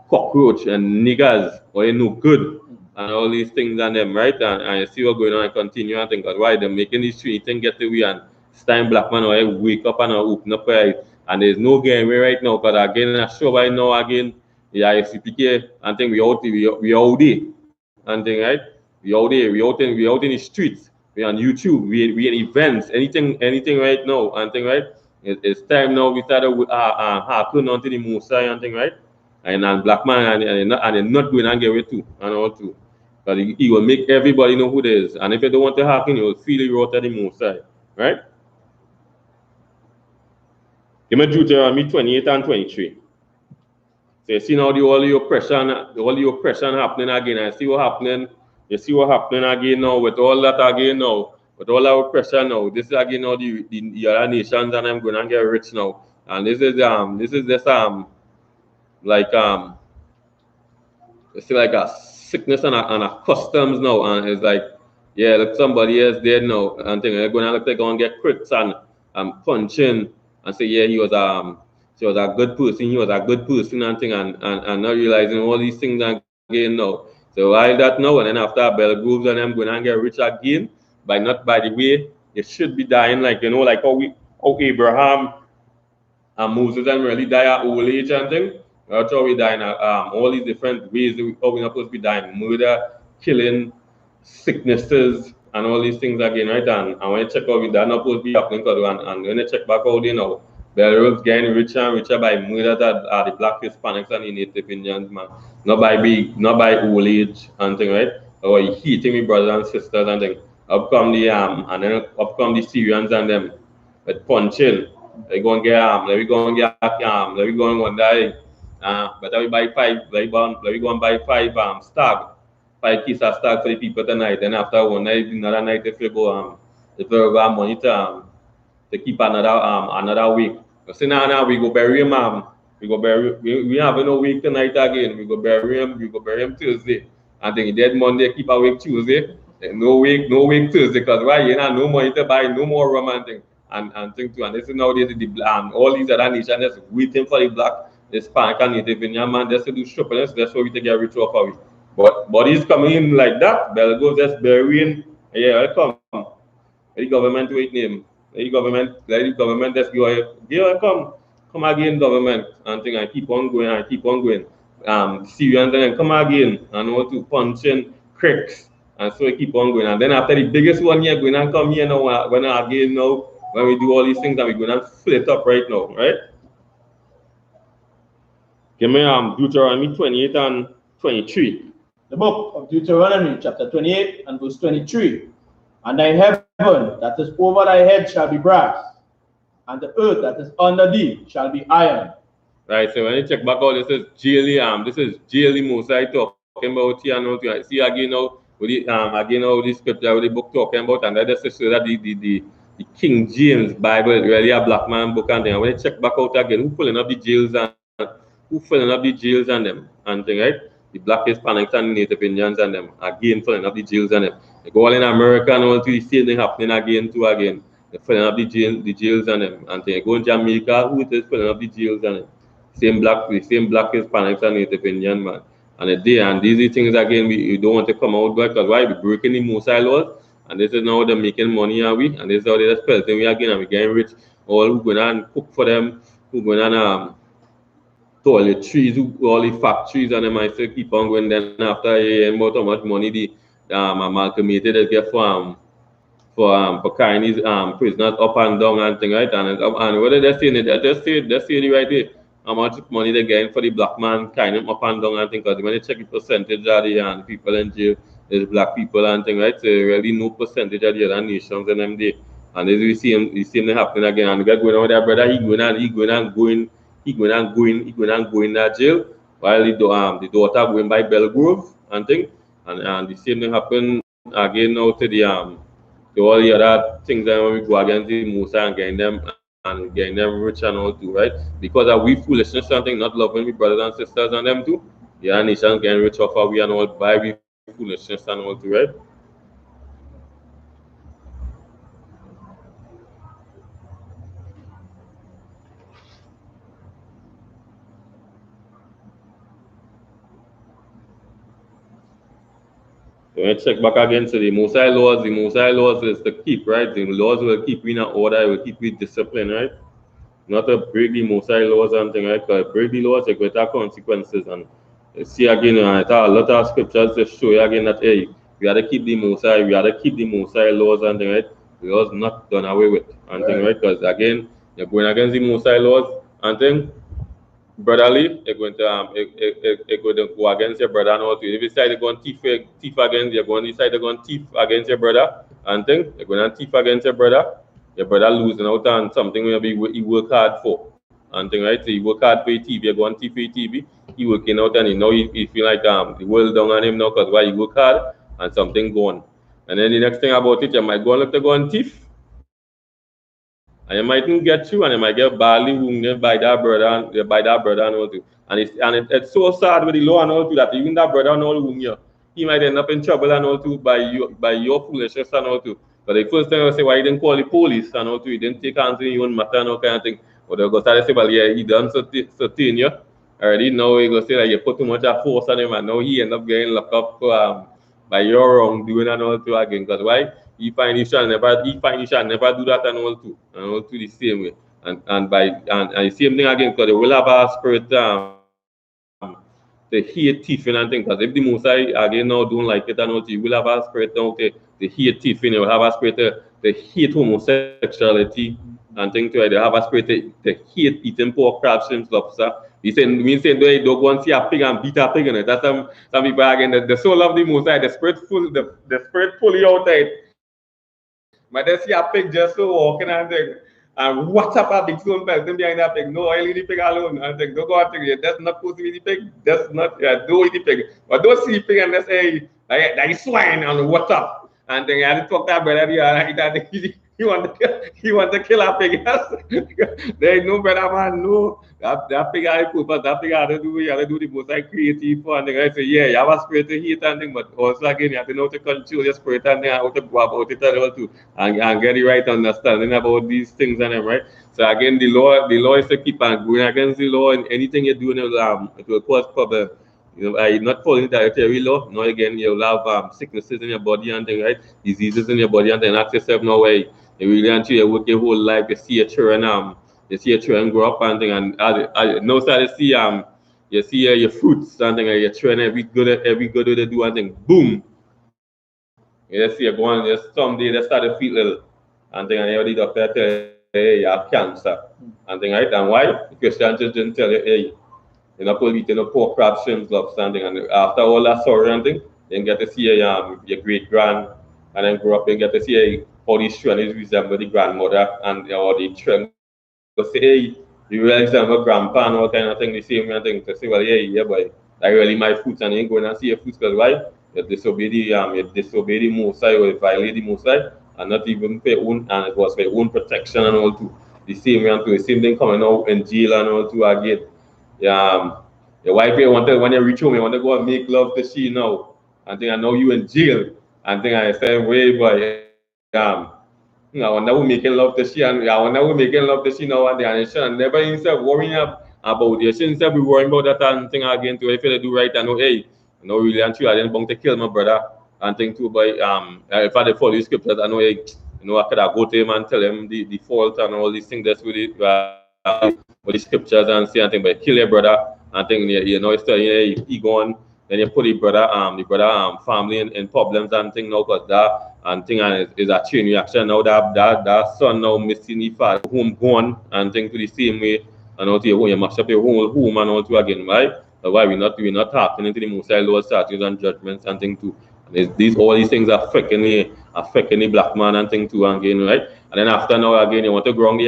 cockroach and niggers, or you no good, and all these things and them, right? And you see what's going on and continue and think, why they're making these street thing get away, and it's time black man or wake up and open up, and there's no getting away right now, because again, I show by now again, the I.S.U.P.K, and think we out there, and thing, right? We out there, we out in the streets, we on YouTube, we in events, anything right now, and thing, right? It's time now we started harping onto the Musa and thing, right? And black man and they're not going and get away too, and all too. But he will make everybody know who it is. And if you don't want to happen, you will feel it right at the Musa, right? Give me Deuteronomy 28 and 23. So you see now all the oppression happening again. I see what happening. You see what happening again now with all that again now. With all our oppression now. This is again now the other nations, and I'm going to get rich now. And this is just like it's like a sickness and a customs now, and it's like, yeah, look, somebody else dead now, and they're going to look like going to get crits and punching and say, yeah, he was a good person, and thing, and not realizing all these things again now. So while that now, and then after Bell Grooves and them going to get rich again, not by the way you should be dying, like like how Abraham and Moses and really die at old age and thing. That's how we die in all these different ways how we're not supposed to be dying. Murder, killing, sicknesses, and all these things again, right? And when you check out, that's not supposed to be happening, and when you check back out, Belarus getting richer and richer by murder that are the black Hispanics and the Native Indians, man. Not by old age and thing, right? Or you hitting me brothers and sisters and thing. Up come the Syrians and them with punching. They go and get let me go and one day. But we buy let me go and buy five stag, 5 keys of stag for the people tonight. Then after one night, another night if you go money to keep another week. So now we go bury him. We go bury we have no week tonight again. We go bury him Tuesday. And then he dead Monday, keep a week Tuesday. No week Tuesday, because why no money to buy no more rum and thing. And thing too. And this is nowadays all these other nations just waiting for the black, the Hispanic and Native Indian man just to do shopping. That's why we take a rich off of it. But he's coming in like that. Belgo just burying. Yeah, welcome. The government wait name. Let the government just go ahead. Come again, government, and thing. I keep on going. Syrians and then come again and want to punching cricks, and so I keep on going. And then after the biggest one here, going and come here now. When again now, when we do all these things, and we're going to fill it up right now, right? Give me Deuteronomy 28 and 23. The book of Deuteronomy, chapter 28 and verse 23. And thy heaven that is over thy head shall be brass, and the earth that is under thee shall be iron. Right, so when you check back out, this is GLE Mosai talking about here now. See again now with the scripture with the book talking about, and that just to show that the King James Bible is really a black man book and thing. And when you check back out again, who filling up the jails and them and thing, right? The black Hispanics and Native Indians and them again filling up the jails and them. They go all in America and all to the same thing happening again. They're filling up the jails and them. And they go in Jamaica, who is filling up the jails and them. Same black Hispanics and Native Indian, man. And these things again we don't want to come out because why? We're breaking the Mosai laws, and this is now they're making money, are we? And this is how they're pelting we again, and we're getting rich. All who going and cook for them, who going and toiletries, all the factories, and them I still keep on going. Then after about how much money the amalgamated they get for carrying these prisoners up and down and thing, right? And whether they're saying it, just say it right there. How much money they're getting for the black man carrying him up and down and thing, because when you check the percentage of the people in jail, there's black people and thing, right? So really no percentage of the other nations in them there. And as we see thing happening again, and we got going on with that brother, he going in that jail, while the daughter going by Belgrove and thing. And the same thing happen again now to all the other things that when we go against the Musa and getting them rich and all too, right? Because of we foolishness something, not loving we brothers and sisters and them too. The other nations getting rich off of we and all by we foolishness and all too, right? when you check back again to the Most High laws is to keep, right? The laws will keep you in order, will keep you disciplined, right? Not to break the Most High laws and things, right? Because break the laws, you get consequences. And you see again, a lot of scriptures to show you again that, hey, we have to keep the Most High, we have to keep the Most High laws and things, right? The laws not done away with and things, right? Because again, you're going against the Most High laws and things. Brotherly, you're going to go against your brother and all too. If you decide to go and thief against, you're going to decide to go and thief against your brother and thing, you're going to thief against your brother losing out on something maybe he work hard for and thing, right? So he work hard for your TV, you're going to thief for your TV, he working out and he feel like the world down on him now because why he work hard and something gone. And then the next thing about it, you might go and look to go and thief. And you mightn't get you, and you might get badly wounded by that brother and all too. And it's so sad with the law and all too that even that brother and all wound you, he might end up in trouble and all too by your foolishness and all too. But the first time I say why you didn't call the police and all too, you didn't take hands in your own matter and all kind of thing. But they go start to say, well, yeah, he done certain you already. Now he go say that you put too much of force on him, and now he end up getting locked up by your wrongdoing and all too again. Because why? He find he shall never do that and all too the same way. And the same thing again, because they will have a spirit to hate thieving and things. Because if the Most High again now don't like it and all, you will have a spirit now to hate thieving. You will have a spirit to hate homosexuality and things. They have a spirit to hate eating pork, crab, shrimp, lobster. We say they don't go and see a pig and beat a pig in it. That's some people again the soul of the Most High, the spirit pull you out there. But they see a pig just so walking and what up a big stone person behind that pig. No, I leave the pig alone. And think, don't go and think, that's not supposed to be the pig. That's not, don't eat the pig. But don't see the pig and they say, that is swine and what up. And then I talk that brother here, that he want to kill a pig. There is no brother man, no. That pig had a purpose, that pig had to do the most like creative for and then I say, yeah, you have a spirit to hate and thing, but also again you have to know to control your spirit and then how to go about it as well too. And get the right understanding about these things and them, right? So again the law is to keep on going against the law and anything you do it will cause problem. You know, not following the dietary law. Now again, you'll have sicknesses in your body and things, right? Diseases in your body and then ask yourself now why you really until you work your whole life, you see your children grow up and thing and now start to see you see your fruits and thing and your children every good they do and thing, boom. You just see you go on just someday they start to feel ill and thing and the doctor tell you, hey, you have cancer and thing, right? And why? The Christian just didn't tell you, hey, you're not supposed to eat no pork, crab, shrimp, lobster, and thing. And after all that sorrow and thing, then get to see your great grand, and then grow up and get to see how these children resemble the grandmother and or the children go say, hey, you really resemble grandpa and all kind of thing, the same kind of thing. To say, well, yeah, boy, that really my fruits, and you ain't going and see your fruits because why? You disobey the Most High or you violate the Most High, and not even for your own, and it was for your own protection and all too. The same way and too, the same thing coming out in jail and all too again. Your wife here wanted when you reach home, you want to go and make love to she now. And then I know you in jail. And then I say, wait, boy, I wonder who making love to she and I wonder who making love to she now and then and she never instead worrying about it. She instead be worrying about that and thing again too. If you do right and know, hey, you know really and true, I didn't want to kill my brother and think too, but if I follow the scriptures, I know hey, you know I could have go to him and tell him the fault and all these things that's with it. With the scriptures and say and thing, but kill your brother and thing, you know, it's telling you he gone, then you put the brother family in problems and thing now because that and thing and is a chain reaction now that son now missing the father home gone and thing to the same way and now to your home you mash up your whole home and all to again, right? That's why we're not tapping into the Most High Lord statutes and judgments and thing too. And these all these things are affecting the black man and thing too again, right? And then after now again you want to ground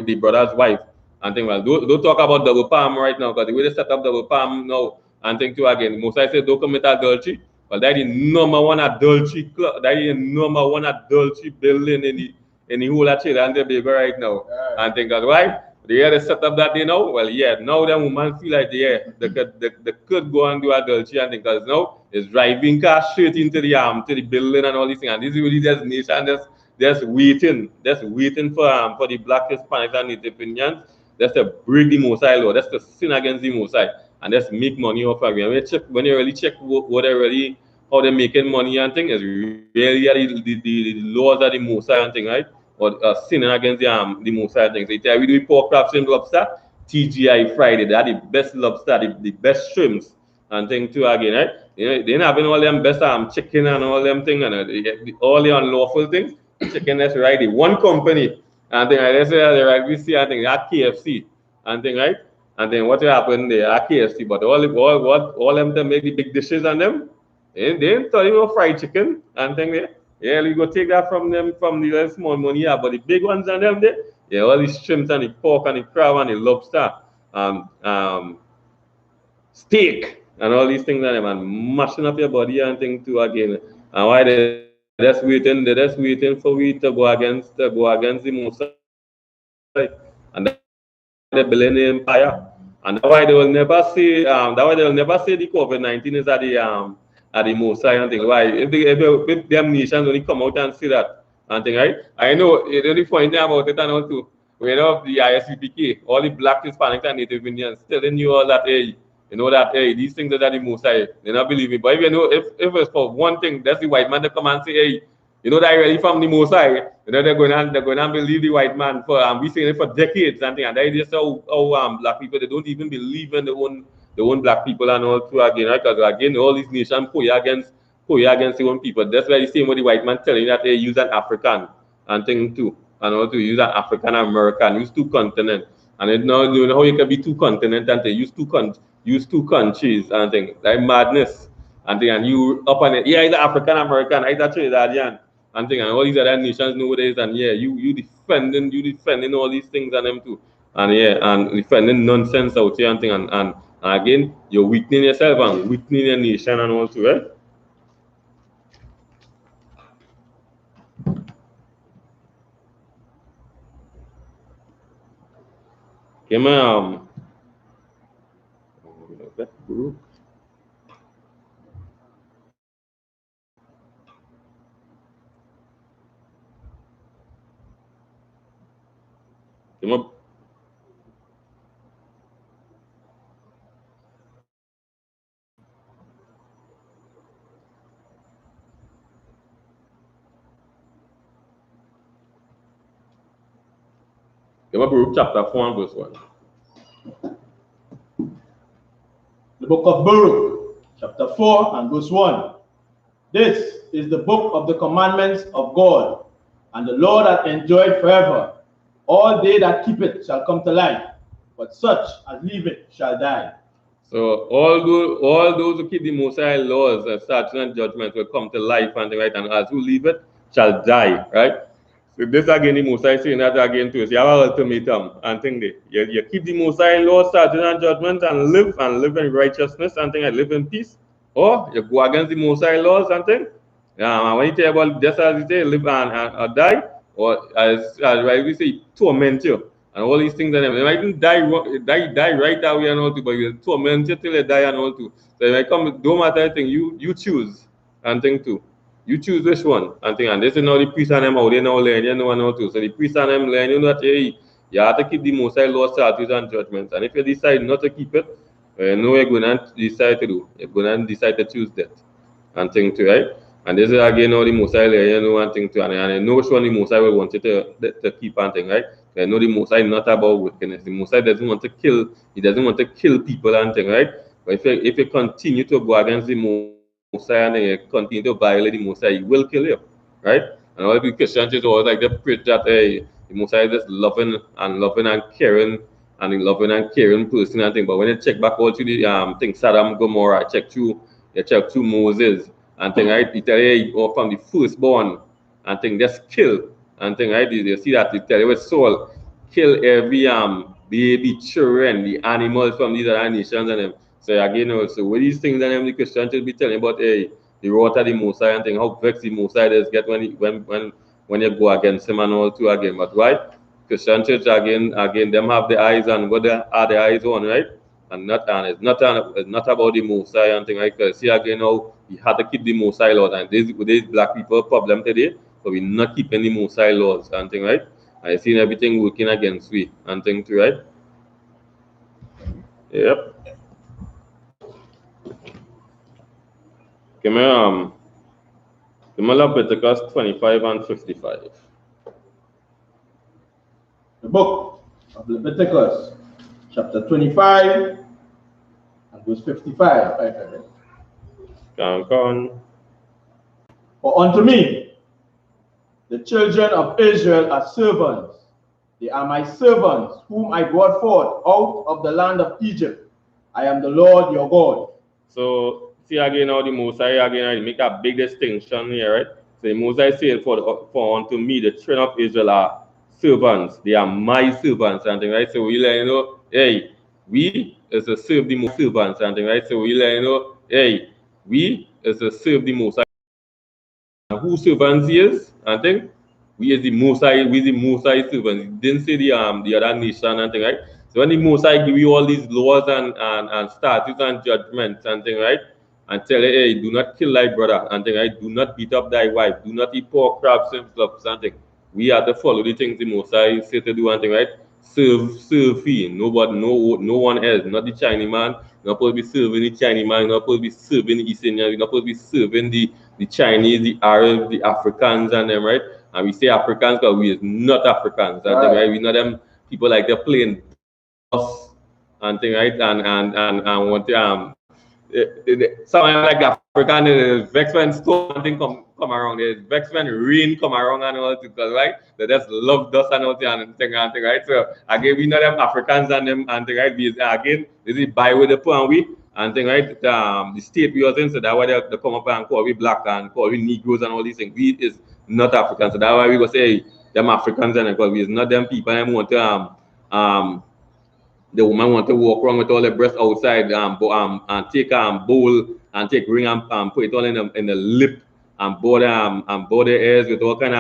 the brother's wife and think, well, don't talk about double palm right now because the way they set up double palm now and think too again. Moses said don't commit adultery. Well, that is number one adultery that is number one adultery building in the whole of Chile and the baby right now. Yeah. And think why? They set up that they know. Well, yeah, now the woman feel like they could go and do adultery and think because now it's driving car straight into the building and all these things. And this is really just nation just waiting for the black Hispanics and Native Indians. That's to break the Most High law. That's to sin against the Most High. and just make money off of it. When you really check what they really, how they're making money and thing, is really the laws of the Mosai and thing, right? Or sinning against the Mosai and thing. So you tell we do pork crab, shrimp, lobster, TGI Friday, they are the best lobster, the best shrimps and thing too again, right? They're having all them best chicken and all them thing and all the unlawful things. Chicken that's right. The one company and thing, right? Let's say right, we see I think at KFC and thing, right? And then what will happen there at KFC, but all them to make the big dishes on them, they ain't tell you fried chicken and thing there. Yeah, we go take that from them from the little small money, yeah, but the big ones on them there, yeah, all the shrimps and the pork and the crab and the lobster, um, um, steak and all these things on them and mashing up your body and things too again. And why they're just waiting for we to go against the Mosai. And that's why they're building the empire. And that's why they will never say the COVID-19 is at the Mosai and thing. Why? If them nations only come out and say that and thing, right? I know the only point about it and all too. We know the I.S.U.P.K, all the black, Hispanic and Native Indians telling you all that, hey, you know that, hey, these things are the Mosai. They not believe me. But if you know, if it's for one thing, that's the white man to come and say, hey, you know that really from the Mosai. You know they're going to believe the white man for we saying it for decades and thing. And that is just how black people they don't even believe in their own black people and all too again, right? Because again all these nations pull you against their own people. That's why the same way the white man telling you that they use an African and thing too. And also use an African American, use two continents. And then now you know how you can be two continents and they use two countries and thing. Like madness. And thing and you up on it. Yeah, either African American, either Trinidadian and thing and all these other nations nowadays and yeah, you defending all these things and them too. And yeah, and defending nonsense out here and thing and again you're weakening yourself and weakening your nation and all too, right? Okay, man. That group. Okay, man. Okay, man, Baruch chapter 4 and verse 1. The book of Baruch, chapter 4 and verse 1. This is the book of the commandments of God, and the Lord hath enjoyed forever. All they that keep it shall come to life, but such as leave it shall die. So all those who keep the Most High laws and statutes and judgments will come to life and the right, and as who leave it shall die, right? So this again the Most High saying that again to us. You have an ultimatum and thing there. You keep the Most High laws, statutes and judgments and live in righteousness and thing and live in peace, or you go against the Most High laws and thing. And when you tell about just as you say, live and die, or as we say, torment you. And all these things, and they might even die right away and all too, but you'll torment you till you die and all too. So it might come, don't matter anything, you choose and think too. You choose which one and think, and this is now the priest and them how they now learn, you know and all too. So the priest and them learn, you know that hey, you have to keep the Most High laws, statutes and judgments. And if you decide not to keep it, you know you're going to decide to do. You're going to decide to choose that and think too, right? And this is again how the Mosai you know and thing too, and I know which one the Mosai will want you to keep and thing, right? I know the Mosai not about wickedness. The Mosai doesn't want to kill. He doesn't want to kill people and thing, right? But if you continue to go against the Mosai and you continue to violate the Mosai, he will kill you, right? And all the Christians is always like they preach that hey, the Mosai is just loving and caring and a loving and caring person and thing. But when you check back all to the thing Saddam Gomorrah, you check through Moses and thing, right? It tell you from the firstborn and thing just kill and thing, right? You see that it tell you with soul kill every baby, children, the animals from these other nations and them. So again, also with these things and them the Christians should be telling about hey, the wrath of the Mosai and thing, how vexed the Mosai does get when you go against him and all too again. But why? Christian church again them have the eyes on what they are the eyes on, right? And it's not about the Mosai and thing like that. See again how we had to keep the Mosai laws and these black people problem today, but we're not keeping the Mosai laws and thing, right? I seen everything working against we and thing too, right? Yep. Give me Leviticus 25 and 55. The book of Leviticus, chapter 25 and verse 55. Come on. For unto me, the children of Israel are servants. They are my servants, whom I brought forth out of the land of Egypt. I am the Lord your God. So, see again now the Mosai again, make a big distinction here, right? So the Mosai said, for unto me, the children of Israel are servants. They are my servants, and right? So we let you know, hey, we is to serve the servants, and right? So we let you know, hey, we is to serve the Mosai. Who servants is, I think we is the Mosai, we the Mosai servants. He didn't say the other nation and thing, right? So when the Mosai give you all these laws and statutes and judgments and thing, right? And tell you, hey, do not kill thy brother and thing, right? Do not beat up thy wife, do not eat pork, crabs, and stuff, something. We have to follow the things the Mosai say to do and thing, right? Serve fee. Nobody, no one else, not the Chinese man. You're not supposed to be serving the Chinese man, you're not supposed to be serving the East Indians, you're not supposed to be serving the Chinese, the Arabs, the Africans, and them, right? And we say Africans because we is not Africans, and right. Right? We know them people like they're playing us and thing, right? And what someone like African is vex when storm thing come around, there's vex when rain come around and all because right? They just love dust and all and thing, right? So again, we know them Africans and them and thing, right? We again, this is by with the poor and we and thing, right? The state we are in, so that's why they come up and call we black and call we Negroes and all these things. We is not African, so that's why we go say them Africans and because we is not them people and want to the woman want to walk around with all the breasts outside and take bowl and take ring and put it all in the lip and bore the ears with all kind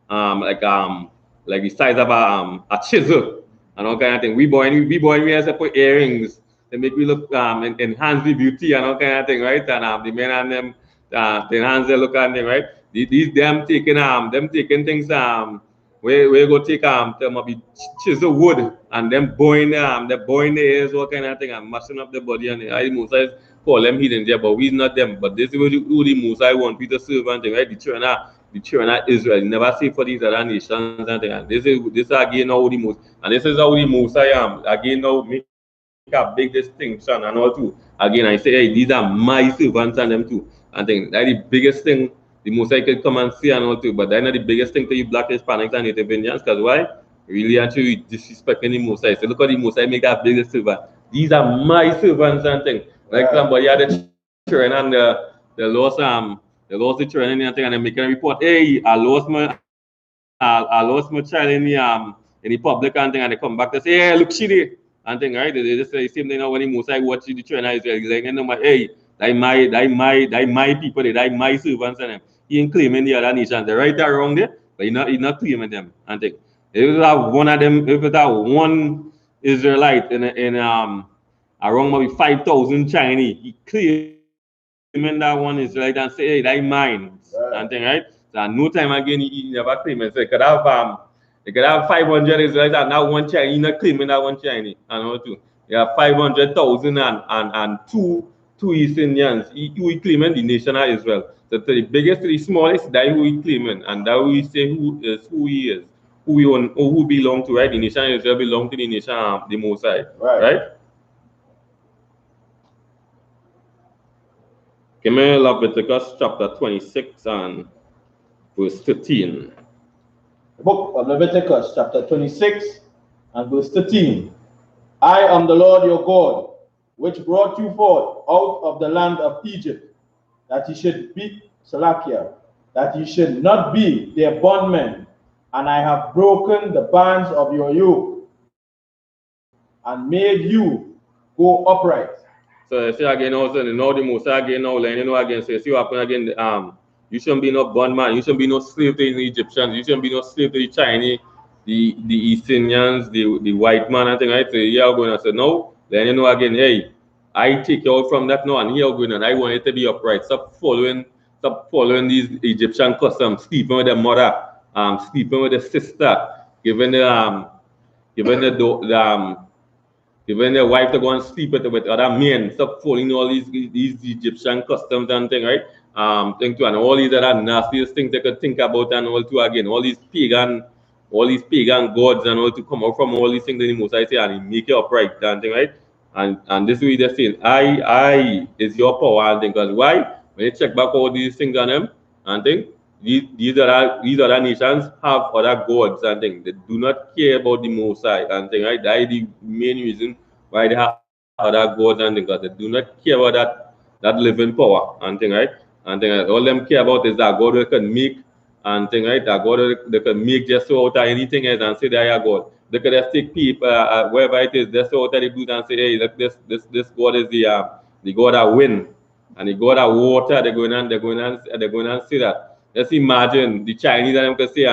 of like the size of a chisel and all kind of thing. We have to put earrings to make we look enhance the beauty and all kind of thing, right? And the men and them the enhance the look and thing, right? These them taking things we go take be chisel wood and them boiling the ears, all kind of thing and mashing up the body and I Mosai call them hidden there, but we not them. But this is who the Mosai want people to serve and thing, right? The children of Israel. You never say for these other nations and thing. And this is again how the most and this is how the Mosai again now make a big distinction and all too. Again, I say, hey, these are my servants and them too. And think that's the biggest thing the Mosai could come and see and all too. But that's not the biggest thing to you black Hispanics and Native Indians, because why? Really actually disrespecting the Mosai. So look how the Mosai make that biggest servant. These are my servants and thing. Like somebody had the children and the lost the children and thing and they make a report, hey, I lost my child in the public and thing, and they come back to say, hey, look, shitty and thing, right? They just say the same thing now when the Mosai watch the children Israel, like, you know, hey, that my people, that my servants and them. He ain't claiming the other nations. They're right or wrong there, but he not claiming them and thing. If you have one of them, if you have one Israelite in around maybe 5,000 Chinese, he claiming that one Israelite and say, hey, that mine and thing, right? So no time again he never claim it. So they could have 500 Israelites and now one Chinese not claiming that one Chinese and all too. You have 500,000 and two East Indians. He claiming the nation of Israel. So to the biggest to the smallest, that who he claiming and that we say who he is, who belong to, right? The nation of Israel belong to the nation of the Mosai, right? Give me Leviticus chapter 26 and verse 13. The book of Leviticus, chapter 26 and verse 13. I am the Lord your God, which brought you forth out of the land of Egypt, that ye should be Salakia, that ye should not be their bondmen, and I have broken the bands of your yoke, and made you go upright. So see again also now the Mosai again now learning again. So see what happen again. You shouldn't be no bondman. You shouldn't be no slave to the Egyptians. You shouldn't be no slave to the Chinese, the East Indians, the white man and thing, right? So here I'm going to say no. Then you know again, hey, I take you out from that now, and here I'm going and I want it to be upright. Stop following these Egyptian customs, sleeping with the mother, sleeping with the sister, giving the Even their wife to go and sleep with other men, stop following all these Egyptian customs and thing, right? Thing too, and all these other nastiest things they could think about and all too again, all these pagan gods and all to come out from all these things in the Most I say and he make it upright and thing, right? And this way they're saying, I is your power and thing, because why? When you check back all these things on them and thing, these other nations have other gods and things. They do not care about the Most High and thing, right? That is the main reason why they have other gods and things, because they do not care about that living power and thing, right? And thing, right? All them care about is that God can make and thing, right? That God they can make just so out of anything else and say they are God. They could just take people wherever it is, just so out of the boot and say, hey, look, this God is the God that win and the God that water. They're going and say that. Let's imagine the Chinese and them can say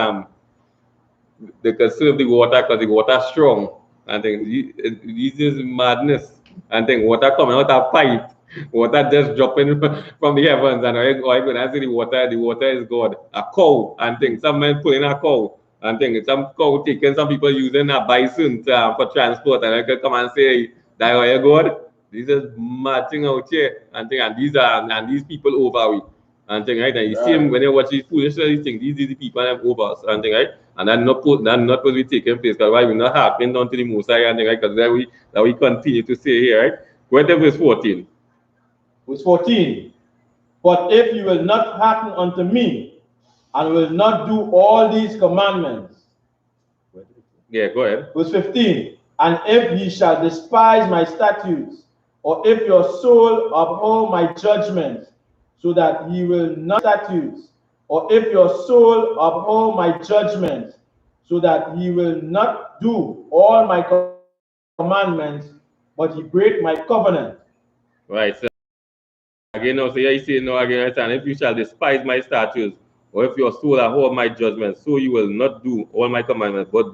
they can serve the water because the water strong. And then this is madness. And then water coming out of pipe, water just dropping from the heavens, and I going to see the water is God. A cow, and things. Some men pulling a cow, and things. Some cow taking, some people using a bison for transport, and I can come and say, that are God. This is mad thing out here, and thing. And these people over we. And thing, right? And you see him when you watch these foolish things, these are the people that over us, and thing, right? And that not supposed to be taking place, because why we're not happening down to the Most High and thing, right? Because that we continue to say here, right? Go to verse 14. Verse 14. But if you will not hearken unto me, and will not do all these commandments. Yeah, go ahead. Verse 15. And if ye shall despise my statutes, or if your soul abhor my judgments, so that ye will not statutes, or if your soul abhor my judgments, so that ye will not do all my commandments, but ye break my covenant. Right. So again, now, so here you say, no, again, right? And if you shall despise my statutes, or if your soul abhor my judgments, so you will not do all my commandments, but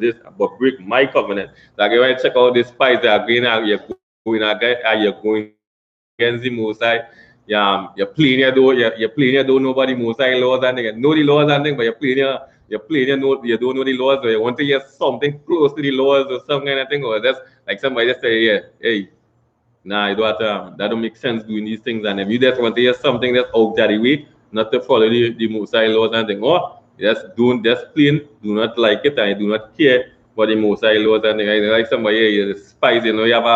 break my covenant. So again, when you check out despise, you're going against the Most High. You're playing your door, you're playing your door, nobody Most High laws and thing. Know the laws and thing, but you don't know the laws, or you want to hear something close to the laws or some kind of thing, or just like somebody just say, yeah, hey, nah, that don't make sense doing these things. And if you just want to hear something that's out of the way, not to follow the Most High laws and thing, or just plain do not like it and you do not care for the Most High laws and thing. Like somebody here, you despise, you have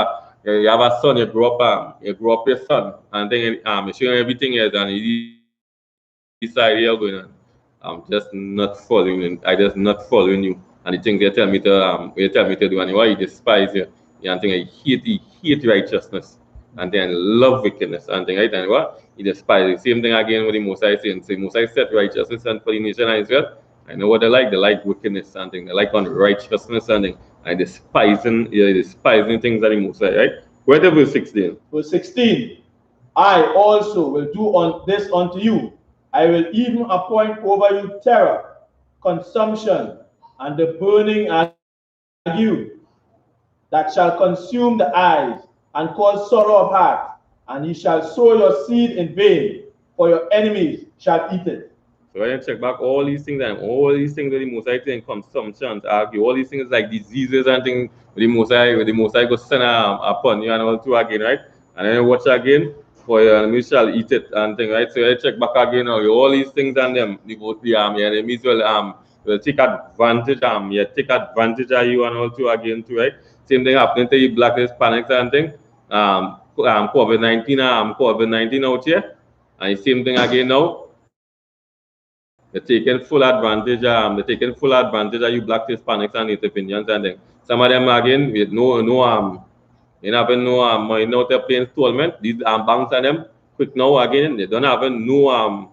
a son, you grow up your son, and then you show him everything else, and he decide you're going on. I'm just not following. I just not following you. And the things you tell me to do, and why you despise you. And think he hate righteousness, and then love wickedness, and thing right. And what he despise. Same thing again with the Mosai saying. So Mosai set righteousness and for the nation of Israel. I know what they like. They like wickedness and thing. They like unrighteousness and thing. And despising things that the Mosai, right? Where the verse 16. Verse 16. I also will do on this unto you. I will even appoint over you terror, consumption, and the burning ague that shall consume the eyes and cause sorrow of heart. And ye shall sow your seed in vain, for your enemies shall eat it. So when you check back all these things and all these things with the Mosai and consumptions, argue all these things like diseases and things with the Mosai go send upon you and all through again, right? And then you watch again for your enemies shall eat it and thing, right? So you check back again all these things and them your enemies will take advantage take advantage of you and all through again too, right? Same thing happening to you black Hispanics and thing. COVID-19 out here. And the same thing again now. They're taking full advantage. They're taking full advantage of you black Hispanics and Native Indians and then some of them again with no they don't have no money now to pay installment. These banks and them quick now again they don't have no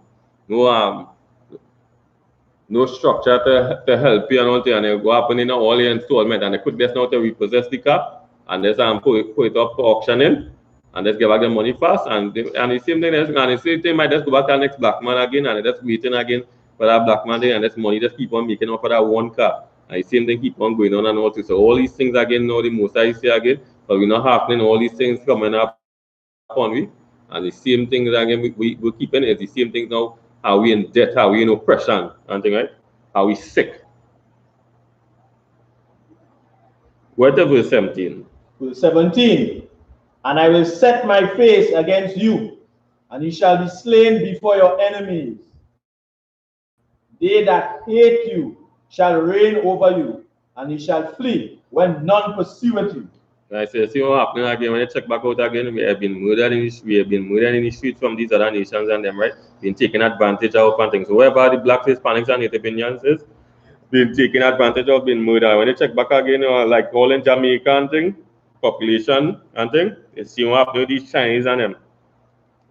no structure to help you and all thing, and they go up in all your installment and they could just now to repossess the car and just put it up for auctioning and just get back the money fast and the same thing and the same thing might just go back to the next black man again and they just waiting again for that black man there and this money just keep on making up for that one car and the same thing keep on going on and all. So all these things again now the most I see again, but we're not happening all these things coming up on we and the same things again we're keeping is the same things now. How we in debt, how we in oppression, and thing, right? How we sick. Whatever verse 17. Verse 17. And I will set my face against you, and ye shall be slain before your enemies. They that hate you shall reign over you, and ye shall flee when none pursueth you. I say, see what happening again when you check back out again. We have been murdered in the streets from these other nations and them, right? Been taken advantage of and things. So wherever the blacks, Hispanics, and Native Indians is, been taken advantage of, been murdered. When you check back again, like all in Jamaica and thing, population and thing, you see what happening with these Chinese and them.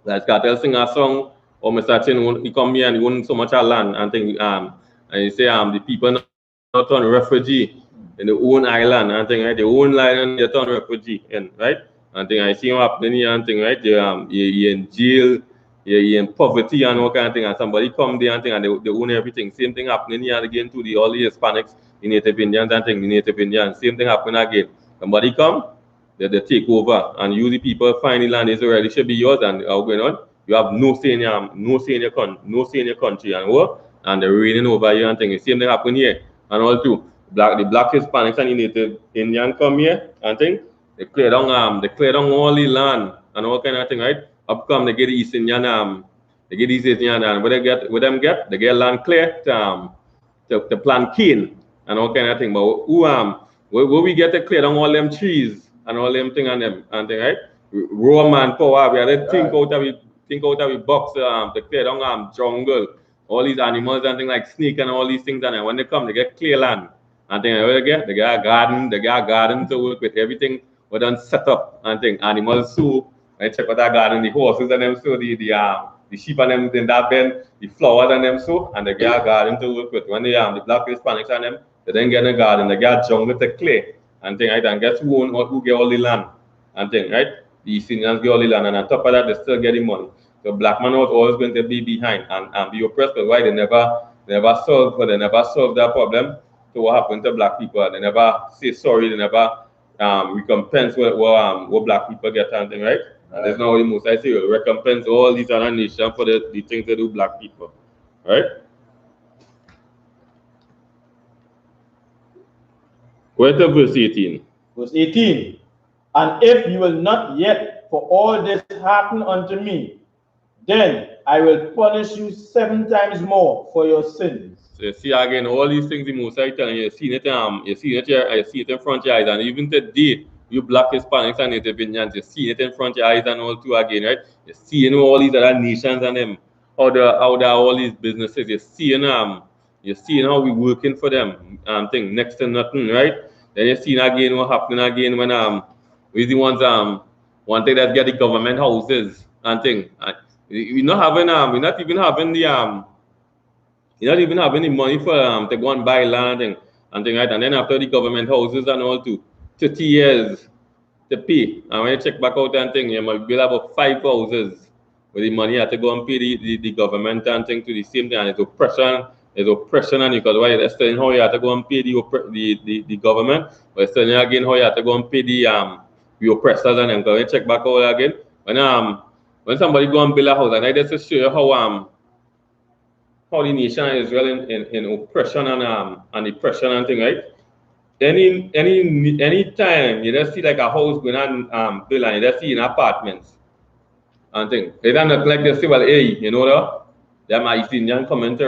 Like Cartel sing a song, or Mr. Chin, he come here and he own so much land and thing, and he say the people not turn refugee in the own island and thing, right? The own land and they turn refugee in, right? And thing I see what happening here and thing, right? You in jail, you in poverty and all kind of thing, and somebody come there and thing and they own everything. Same thing happening here again to the all the Hispanics, the Native Indians and thing, the Native Indians. Same thing happen again. Somebody come, they take over and you the people find the land is already should be yours and going on. You have no say in your country and what? And they're reigning over you and things. The same thing happen here. And all too. The black Hispanics and the Native Indian come here and thing. They clear down all the land and all kind of thing, right? Up come they get the East Indian they get the East Indian and what they get land clear to plant cane and all kind of thing. But where we get to clear down all them trees and all them thing and them and thing, right? Raw manpower, we have to think out of the box to clear down jungle, all these animals and things like snake and all these things and then when they come they get clear land and thing they get a garden to work with everything we done set up and thing animals so I check out that garden, the horses and them so the sheep and them in that bend, the flowers and them so, and they get a garden to work with. When they the black Hispanics and them, they then get a garden, they get a jungle to clear and thing, right? And guess who get all the land and thing, right? The East Indians get all the land, and on top of that, they still get the money. So black man was always going to be behind and be oppressed, but why they never solve that problem. So what happened to black people? They never say sorry, they never recompense what black people get and thing, right? And there's no the most I say will recompense all these other nations for the things they do black people. Right? Go to verse 18. Verse 18. And if you will not yet for all this hearken unto me, then I will punish you 7 times more for your sins. So you see again all these things the most I telling you, you see it here, you see it in front of your eyes, and even today, you black Hispanics and Native Indians, you see it in front of your eyes and all too again, right? You see all these other nations and them, how there all these businesses, you see how we working for them thing next to nothing, right? Then you see again what happening again when we the ones one thing that get the government houses and thing. We're not even having the money for to go and buy land and thing, right? And then after the government houses and all too, 30 years to pay. And when you check back out and thing, you might build about 5 houses with the money you have to go and pay the government and thing to the same thing. And it's oppression and because why they're telling how you have to go and pay the government, but it's telling you again how you have to go and pay the oppressors and them. Because when you check back out again, when somebody go and build a house, and I just show you how the nation of Israel in oppression and depression and thing, right? Any time you just see like a house going on build and you just see in apartments and thing. They don't look like they say, well, hey, you know that? Them East Indian coming to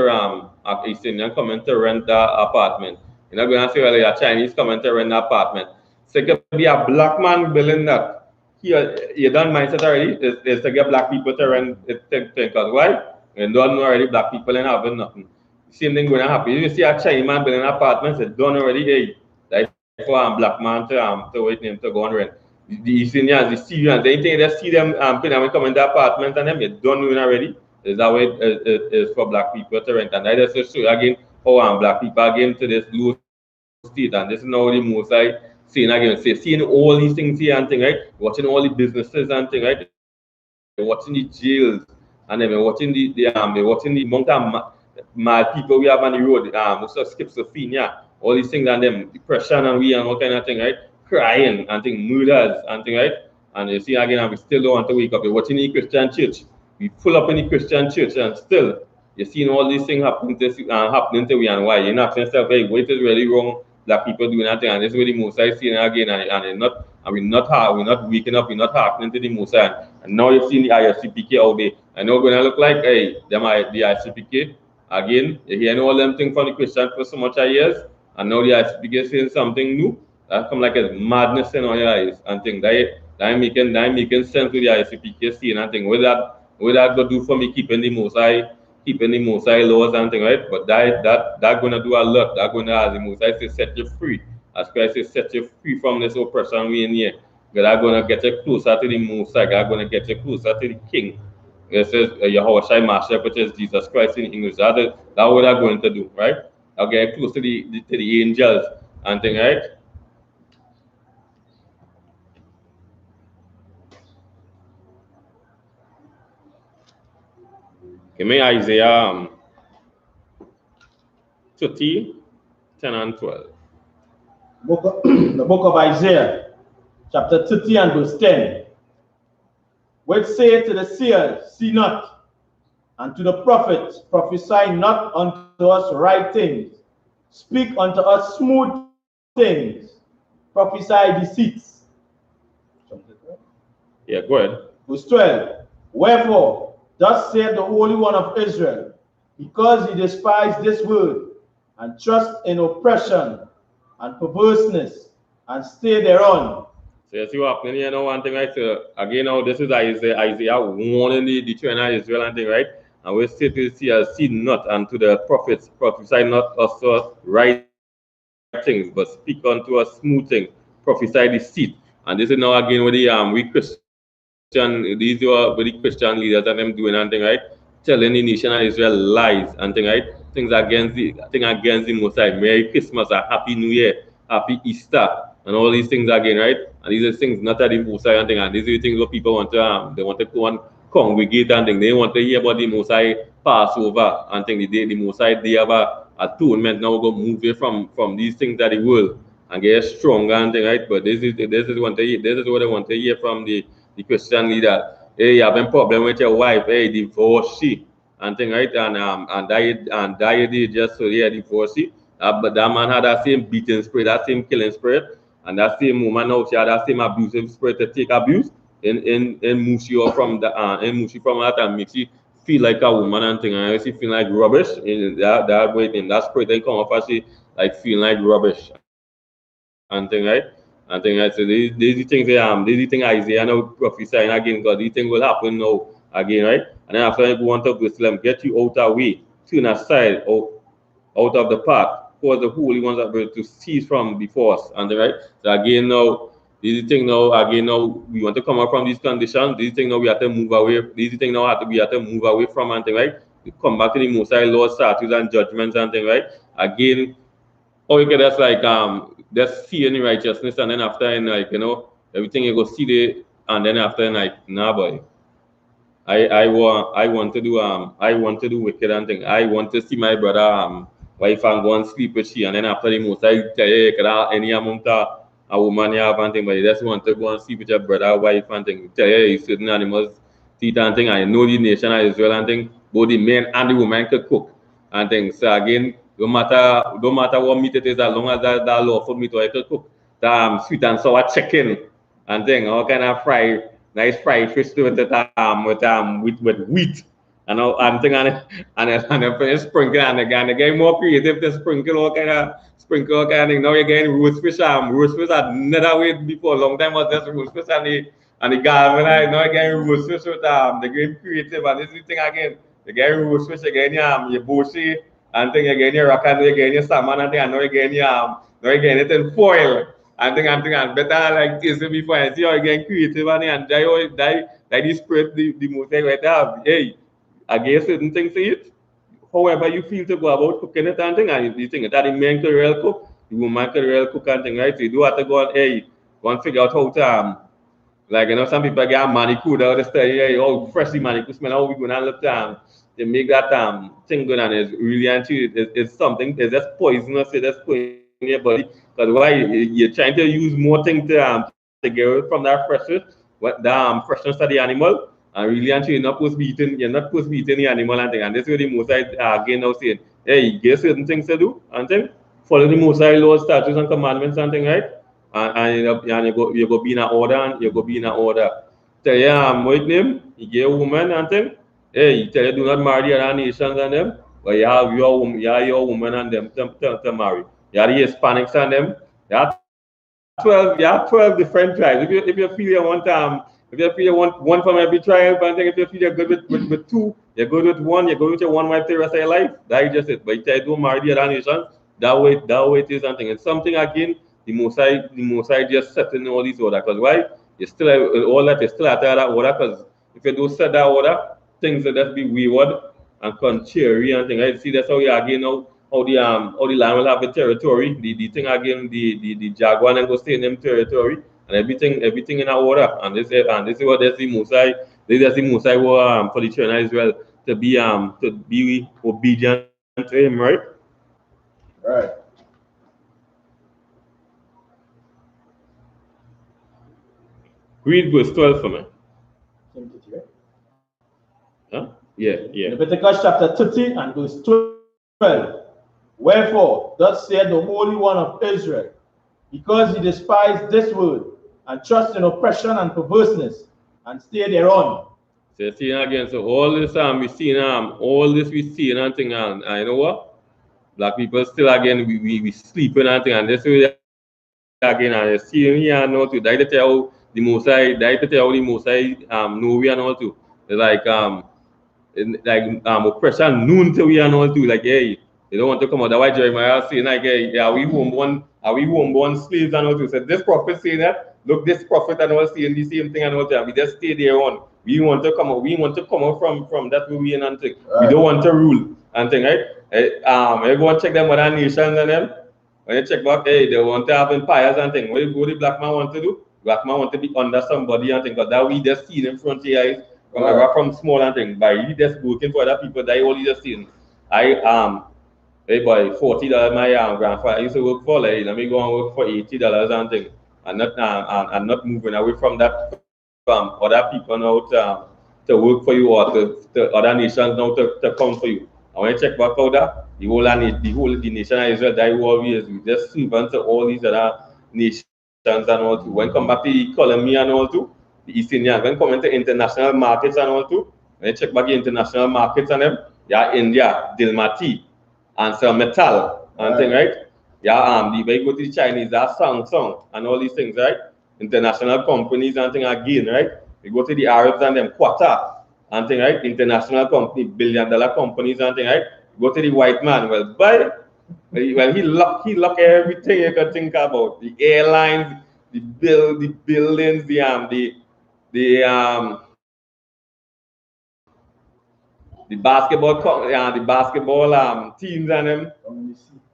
rent the apartment. You're not gonna say, well, a Chinese coming to rent the apartment. So it could be a black man building that. Here you done mindset already, is to get black people to rent it because why? And don't know already black people ain't having nothing. Same thing going to happen. You see a Chinese man building apartments, it's done already, hey, like for a black man to wait him to go and rent. The East Indians, the Syrians, anything they see them when come in the apartment and them, it's done already. Is that way it is for black people to rent. And I just show you again how black people again to this low state, and this is now the most I seeing again, seeing all these things here and thing, right? Watching all the businesses and thing, right? Watching the jails and then watching the amount of mad people we have on the road, schizophrenia, all these things and them depression and all kind of thing, right? Crying and thing, murders and thing, right? And you see again, and we still don't want to wake up. You're watching the Christian church. We pull up in the Christian church and still you're seeing all these things happening to we and why. You're not asking yourself, hey, what is really wrong black people doing that thing, and this is where the Mosai seeing again, and we're not waking up, we're not happening to the Mosai. And now you've seen the I.S.U.P.K out there, and now gonna look like, hey, the I.S.U.P.K again. You're hearing all them things from the Christian for so much of years, and now the I.S.U.P.K saying something new. That come like a madness in our eyes, and think that making sense with the I.S.U.P.K seeing and think what that gonna do for me keeping the Mosai laws and thing, right? But that gonna do a lot. That gonna, as the Mosai say, set you free. As Christ says, set you free from this oppression we in here. God gonna get you closer to the Mosai. God gonna get you closer to the King. It says Yahushua Mashiach, which is Jesus Christ in English. That what I'm going to do, right? I'll get close to the angels and thing, right? Give me Isaiah 30, 10 and 12. The book of Isaiah, chapter 30 and verse 10. Which say to the seers, see not, and to the prophets, prophesy not unto us right things, speak unto us smooth things, prophesy deceits. Yeah, go ahead. Verse 12. Wherefore, thus saith the Holy One of Israel, because ye despise this word, and trust in oppression and perverseness, and stay thereon. So you see what happening here now, one thing, right? So again now this is Isaiah warning the children of Israel and thing, right? And we say to see not unto the prophets, prophesy not us right things, but speak unto us smooth things, prophesy deceit. And this is now again with the these are with the Christian leaders and them doing and thing, right? Telling the nation of Israel lies and thing, right? Things against the Most High. Merry Christmas, a Happy New Year, Happy Easter, and all these things again, right? And these are things not at the Most High and thing, and these are the things what people want to they want to go and congregate and thing. They want to hear about the Most High Passover and thing. The Most High Day of atonement. Now we're going to move away from these things of the world and get stronger and thing, right? But this is what they want to hear from the Christian leader. Hey, you having problem with your wife? Hey, divorce she and thing, right? And died just so yeah, divorce she. But that man had that same beating spirit, that same killing spirit, and that same woman now she had that same abusive spirit to take abuse and move she off from the and move she from that and make she feel like a woman and thing, and she feel like rubbish. And that way, and that spirit then come off as she like feeling like rubbish and thing, right? And thing, right? So these things Isaiah now prophesying again, God, these things will happen now again, right? And then after you go on to Jerusalem, get you out of way, turn aside, out of the path, cause the holy ones that were to cease from before us. And right? So again now, these things now again now we want to come out from these conditions. These things now we have to move away. These things now we have to move away from and thing, right? We come back to the Most High laws, statutes, and judgments and thing, right? Again, or you get that's like that's seeing righteousness, and then after and like everything you go see there, and then after and like nah boy. I want to do wicked and thing. I want to see my brother wife and go and sleep with she, and then after the most I tell you any amount of a woman you have and thing, but you just want to go and sleep with your brother wife and thing. Tell you certain animals teeth and thing. I know the nation of Israel and thing. Both the men and the woman could cook and things. So again, no matter what meat it is, as long as that lawful meat or I could cook. The sweet and sour chicken and thing, all kind of nice fried fish with it with wheat and thing and then sprinkle and again more creative to sprinkle all kind of thing. Now you're getting roast fish I never wait before long time was just roast fish and the garment now you're getting roast fish with the game creative and this is the thing again. You're getting roast fish again your boshi and thing again your rock and you're getting your salmon and thing and now you're getting it in foil. And better like this before I see how you get creative and die the spirit the most I right have. Hey, I get certain things to it. However you feel to go about cooking it and thing, and you think that the man could real cook, the woman could real cook and thing, right? So you do have to go and go and figure out how to like some people get manicure out the study, how freshly manicure smell, how we gonna look to make that thing good and it's really it's something there's just poisonous, it's poison in your body. Because why you're trying to use more things to get rid from that freshness, what the freshness of the animal, and really actually you're not supposed to be eating the animal and thing. And this is where the most again now saying, hey, get certain things to do and thing follow the Most High laws, statutes, and commandments and thing, right? And you go be in an order, and you go be in an order. Tell you, what name? You get a woman and thing. Hey, you tell you do not marry other nations and them, but you have your woman and them to marry. You have the Hispanics and them. You have 12 different tribes. If you feel you want if you feel you want one from every tribe, and then if you feel you're good with two, you're good with one, you're good with your one wife the rest of your life. That is just it. But if you don't marry the other nation, that way it is something. It's something again, the Most High just setting all these order. Because why? You still have all that, you still have to have that order, because if you don't set that order, things will just be wayward and contrary and things. Right? See, that's how you again now how the land will have the territory, the thing again, the jaguar and go stay in them territory, and everything in order. And this is what that's the Most High. This is the Most High for the children of Israel to be obedient to him, right? Right. Read verse 12 for me. Huh? Yeah. Leviticus chapter 30 and verse 12. Wherefore, thus saith the Holy One of Israel, because ye despise this word, and trust in oppression and perverseness, and stay thereon. So see again, so all this we see and thing, and you know what? Black people still again we sleeping and thing, and this way again, and you see here and all too. That tell the Most High, the Most High know we and all too. It's like oppression known to we and all too. Like hey, they don't want to come out. That's why Jeremiah saying like hey, are we homeborn slaves and all too. So this prophet saying that look, this prophet and all saying the same thing and all that. We just stay there on. We want to come out. We want to come out from that way we and thing. Right. We don't want to rule and thing, right? Everyone check them other nations and them. When you check back, hey, they want to have empires and thing. What the black man want to do? Black man want to be under somebody and thing. Because that we just see in front of your eyes from small and thing. By you just working for other people, that all you just seen. Hey boy, $40 my grandfather used to work for. Like, let me go and work for $80 and thing, and not moving away from that other people now to work for you or to other nations now to come for you. And when you check back out that the nation of Israel that always we just sleep unto all these other nations and all too. When come back to the economy and all too, the East Indian, when come into international markets and all too, when you check back the international markets and them, yeah, India, Dilmati, and some metal and thing, right? Yeah, the very go to the Chinese, that Samsung and all these things, right? International companies and thing again, right? We go to the Arabs and them Qatar and thing, right? International company, billion-dollar companies and thing, right? Go to the white man, he lock everything you can think about. The airlines, the buildings, the basketball teams and them.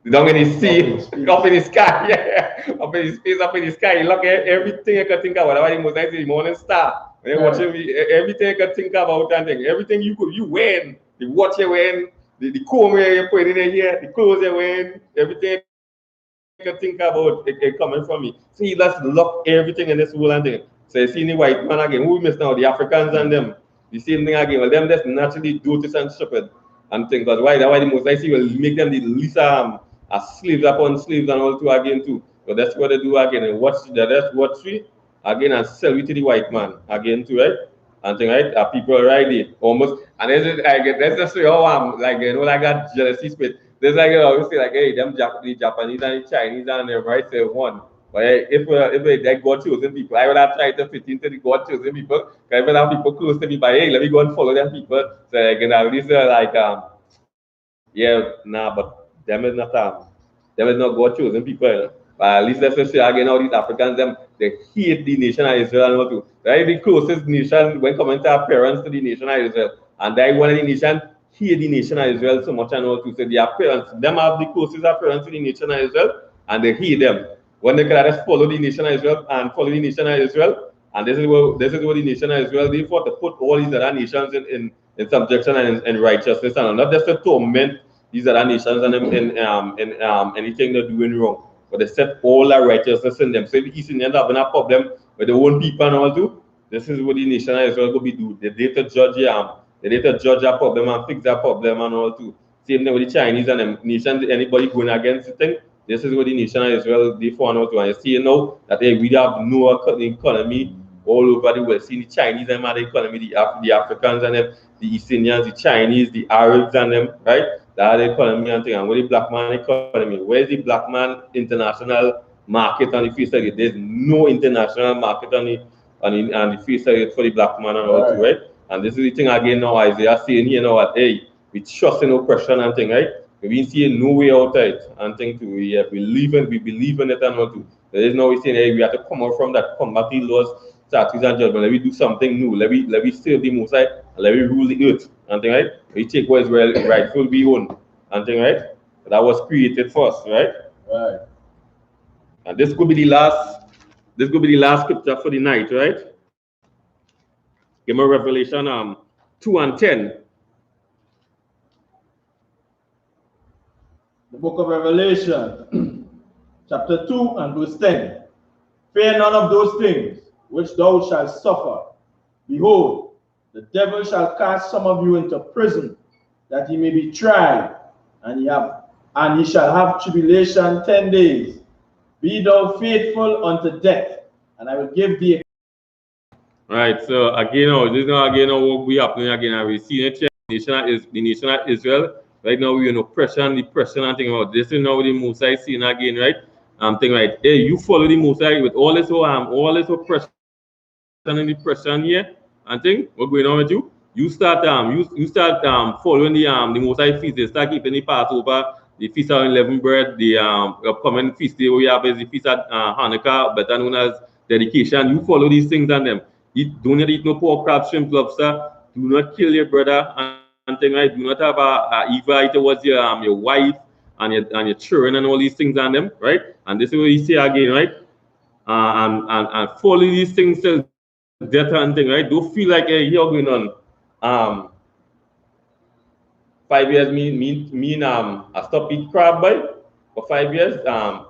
Down in the sea, up in the sky, yeah. Up in the space, up in the sky. You look at everything you can think about. That's why the Most High say the morning star. When you're watching everything you can think about and thing. Everything you wearing, the watch you wearing, the comb you put in here, the clothes you wearing, everything you can think about it coming from me. See, let's lock everything in this world and thing. So you see the white man again, who we miss now, the Africans and them. The same thing again. Well, them just naturally dotish and stupid and things. That's why the Most High see will make them the least as slaves upon slaves and all too again too. So that's what they do again. And that's what we again and sell it to the white man again too, right? And thing, right? People right there almost and that's just how like like that jealousy spirit. There's like obviously like hey the Japanese and the Chinese and them right say one. But if they God chosen people, I would have tried to fit into the God chosen people. Because I would have people close to me, but hey, let me go and follow them people. So again, at least yeah, nah, but them is not God chosen people. But at least let's say again, all these Africans, they hate the nation of Israel and what to. Right, the closest nation when coming to appearance to the nation of Israel, and they one of the nation hate the nation of Israel so much and all to. So the appearance, them have the closest appearance to the nation of Israel, and they hate them. When they can just follow the nation of Israel and follow the nation of Israel, and this is what the nation of Israel did for to put all these other nations in subjection and in righteousness, and not just to torment these other nations and in anything they're doing wrong, but they set all that righteousness in them. So if the East Indians having a problem with their own people and all too, this is what the nation of Israel will be do. They need to judge that problem and fix that problem and all too. Same thing with the Chinese and them nations. Anybody going against the thing, This is what the nation of Israel, they found out. And you see now that we have no economy all over the world. See the Chinese and the economy, the Africans and them, the East Indians, the Chinese, the Arabs and them, right? That the economy and thing. And what the black man economy? Where's the black man international market on the face of it? There's no international market on the face of it for the black man and all too, right? And this is the thing again now, Isaiah saying here now that hey, we trust in oppression and thing, right? We see no way out of it and thing too. We believe in it and all too. There is no way saying hey, we have to come out from that combating laws, statutes and judgment. Let me do something new. Let me serve the Most High and let me rule the earth and thing, right? We take what is rightful we own and thing, right? That was created first, right? Right. And this could be the last scripture for the night, right? Give me Revelation 2 and 10. The book of Revelation, chapter 2 and verse 10. Fear none of those things which thou shalt suffer. Behold, the devil shall cast some of you into prison, that ye may be tried, and ye shall have tribulation 10 days. Be thou faithful unto death, and I will give thee. Right. So again, this is now again what we happening again. And we see the nation of Israel. Right now we're in oppression, depression, and thing about this is now the Mosai scene again, right? I'm thinking right, hey, you follow the Mosai with all this oppression and depression here, and thing what's going on with you? You start following the Mosai feast. They start keeping the Passover, the feast of unleavened bread, the upcoming feast day we have is the feast of Hanukkah, better known as dedication. You follow these things and them. Do not eat no pork, crab, shrimp, lobster. Do not kill your brother and thing, right? Do not have a evil eye towards your wife and your children and all these things on them, right? And this is what you say again, right? And follow these things till death and thing, right? Don't feel like hey, you're going on 5 years mean I stop eat crab boy for 5 years.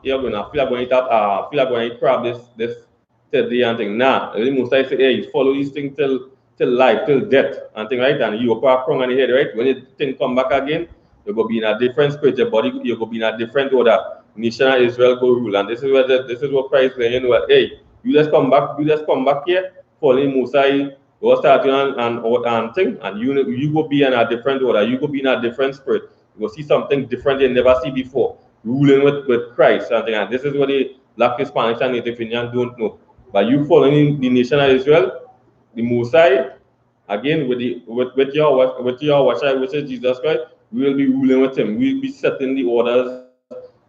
You're gonna feel like going to eat crab this day and thing. Nah, the most I say, hey, you follow these things till life, till death and thing, right? And you go crown on the head, right? When the thing come back again, you go be in a different spirit, your body you go be in a different order. Nation of Israel go rule, and this is what Christ saying, you know what? Hey, you just come back here, following Mosai, go start and thing, and you go be in a different order, you go be in a different spirit, you go see something different you never see before, ruling with Christ and thing. And this is what the Black, Hispanic, and Native Indian don't know. But you following the nation of Israel, the Mosai, again with your watcher, which is Jesus Christ, we will be ruling with him. We will be setting the orders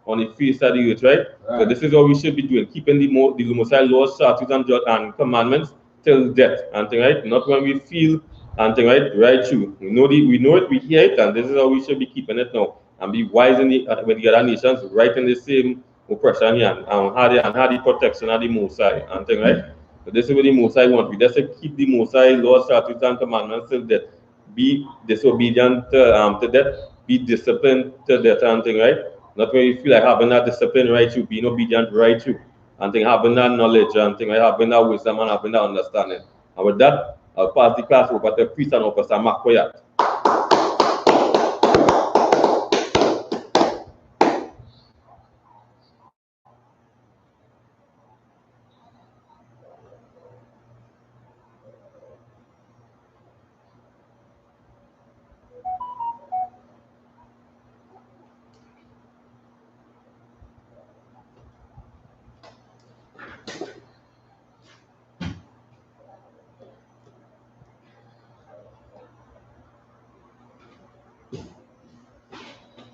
on the face of the earth, right? So this is what we should be doing, keeping the Mosai laws, statutes, and commandments till death, and thing, right? Not when we feel and thing, right through. We know it, we hear it, and this is how we should be keeping it now. And be wise with the other nations, right in the same oppression here, and have the protection of the Mosai and thing, right? So this is what the Mosai want. We just say keep the Mosai laws, statutes, and commandments till death. Be disobedient to death, be disciplined to death and thing, right? Not when you feel like having that discipline right through, being obedient right through, and thing, having that knowledge and thing, right? Having that wisdom and having that understanding. And with that, I'll pass the class over to Priest and Officer Makoyat.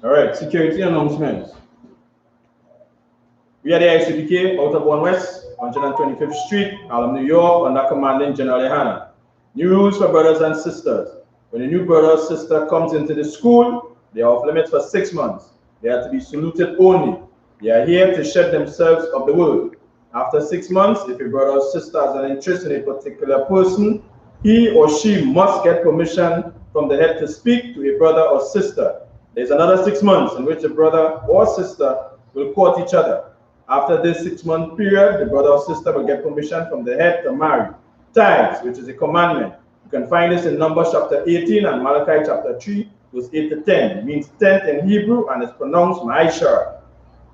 All right, security announcements. We are the I.S.U.P.K out of 1 West, 125th Street, Harlem, New York, under commanding Gen.YAHANNA. New rules for brothers and sisters. When a new brother or sister comes into the school, they are off limits for 6 months. They are to be saluted only. They are here to shed themselves of the word. After 6 months, if a brother or sister has an interest in a particular person, he or she must get permission from the head to speak to a brother or sister. There's another 6 months in which the brother or sister will court each other. After this 6-month period, the brother or sister will get permission from the head to marry. Tithes, which is a commandment. You can find this in Numbers chapter 18 and Malachi chapter 3, verse 8 to 10. It means tenth in Hebrew and it's pronounced Ma'ishar.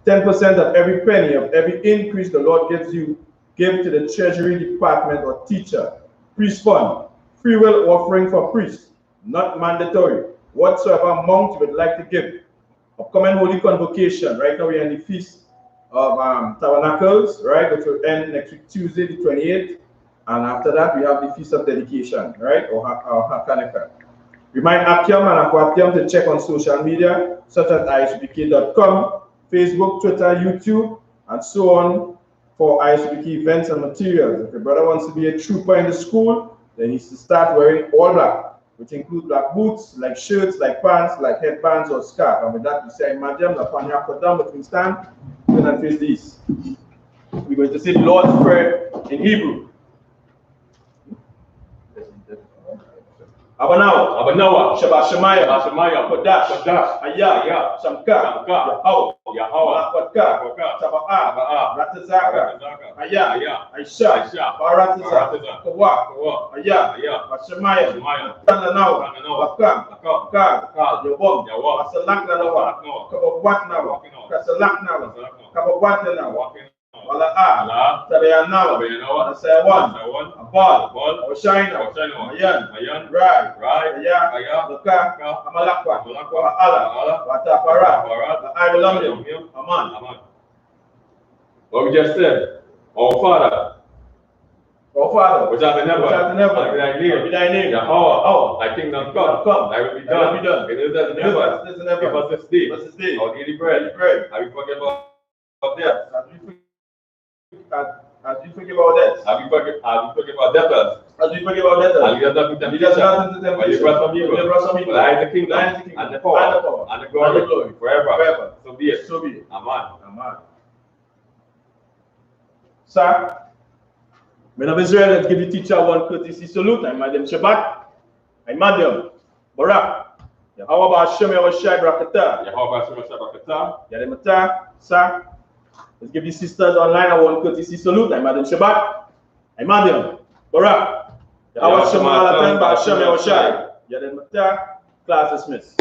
10% of every penny, of every increase the Lord gives you, give to the treasury department or teacher. Priest fund, free will offering for priests, not mandatory. Whatsoever amount you would like to give. Upcoming Holy Convocation, right now we're in the Feast of Tabernacles, right, which will end next week, Tuesday the 28th. And after that, we have the Feast of Dedication, right, or Hakaneka. Remind Akyam and Aquatium to check on social media, such as ISUPK.com, Facebook, Twitter, YouTube, and so on for ISUPK events and materials. If your brother wants to be a trooper in the school, then he needs to start wearing all black, which include black boots, like shirts, like pants, like headbands or scarf. And with that, we say, Madam, the Panya Kodam, but we stand, turn and face the east. We're going to say the Lord's Prayer in Hebrew. Abanawa, Shabbat Shemaya, Kodash, Ayah, Shamka, Yahweh, Makwaka, Taba'a, Ratazaka, Ayah, Aisha, Barataza, Kawa, Ayah, Shemaya, Tananawa, Wakam, Kag, Yabom, Masalaknawa, Kabawatnawa, Kasalaknawa, Kabawatnawa, Wala Tabayanawa, Sayawan, Abal, Oshina, Mayan, Aya, Luka, Amalakwa, Allah, Watapara, Ireland, Aman. What we just said, our Father, which art in heaven, hallowed be thy name, Yahweh, thy kingdom come, thy will be done, in earth as in heaven. Give us this day our daily bread, and we forgive our debts. As we forgive our debts. As we forgive our debtors. As we forgive our debtors. And lead us not into temptation, but deliver us from evil. For thine is the kingdom, and the power, and the glory, forever. So be it. Amen. Sir, men of Israel, let's give the teacher one courtesy salute. I Madam Shabbat. I Madam Barak. Yahweh Hashem Yahushai Brakata. Yahweh Hashem Yahushai Brakata. Yademata. Sir, let's give the sisters online a one courtesy salute. I Madam Shabbat. I Madam Barak. Yahweh Hashem Yahushai Brakata. Yademata. Class dismissed.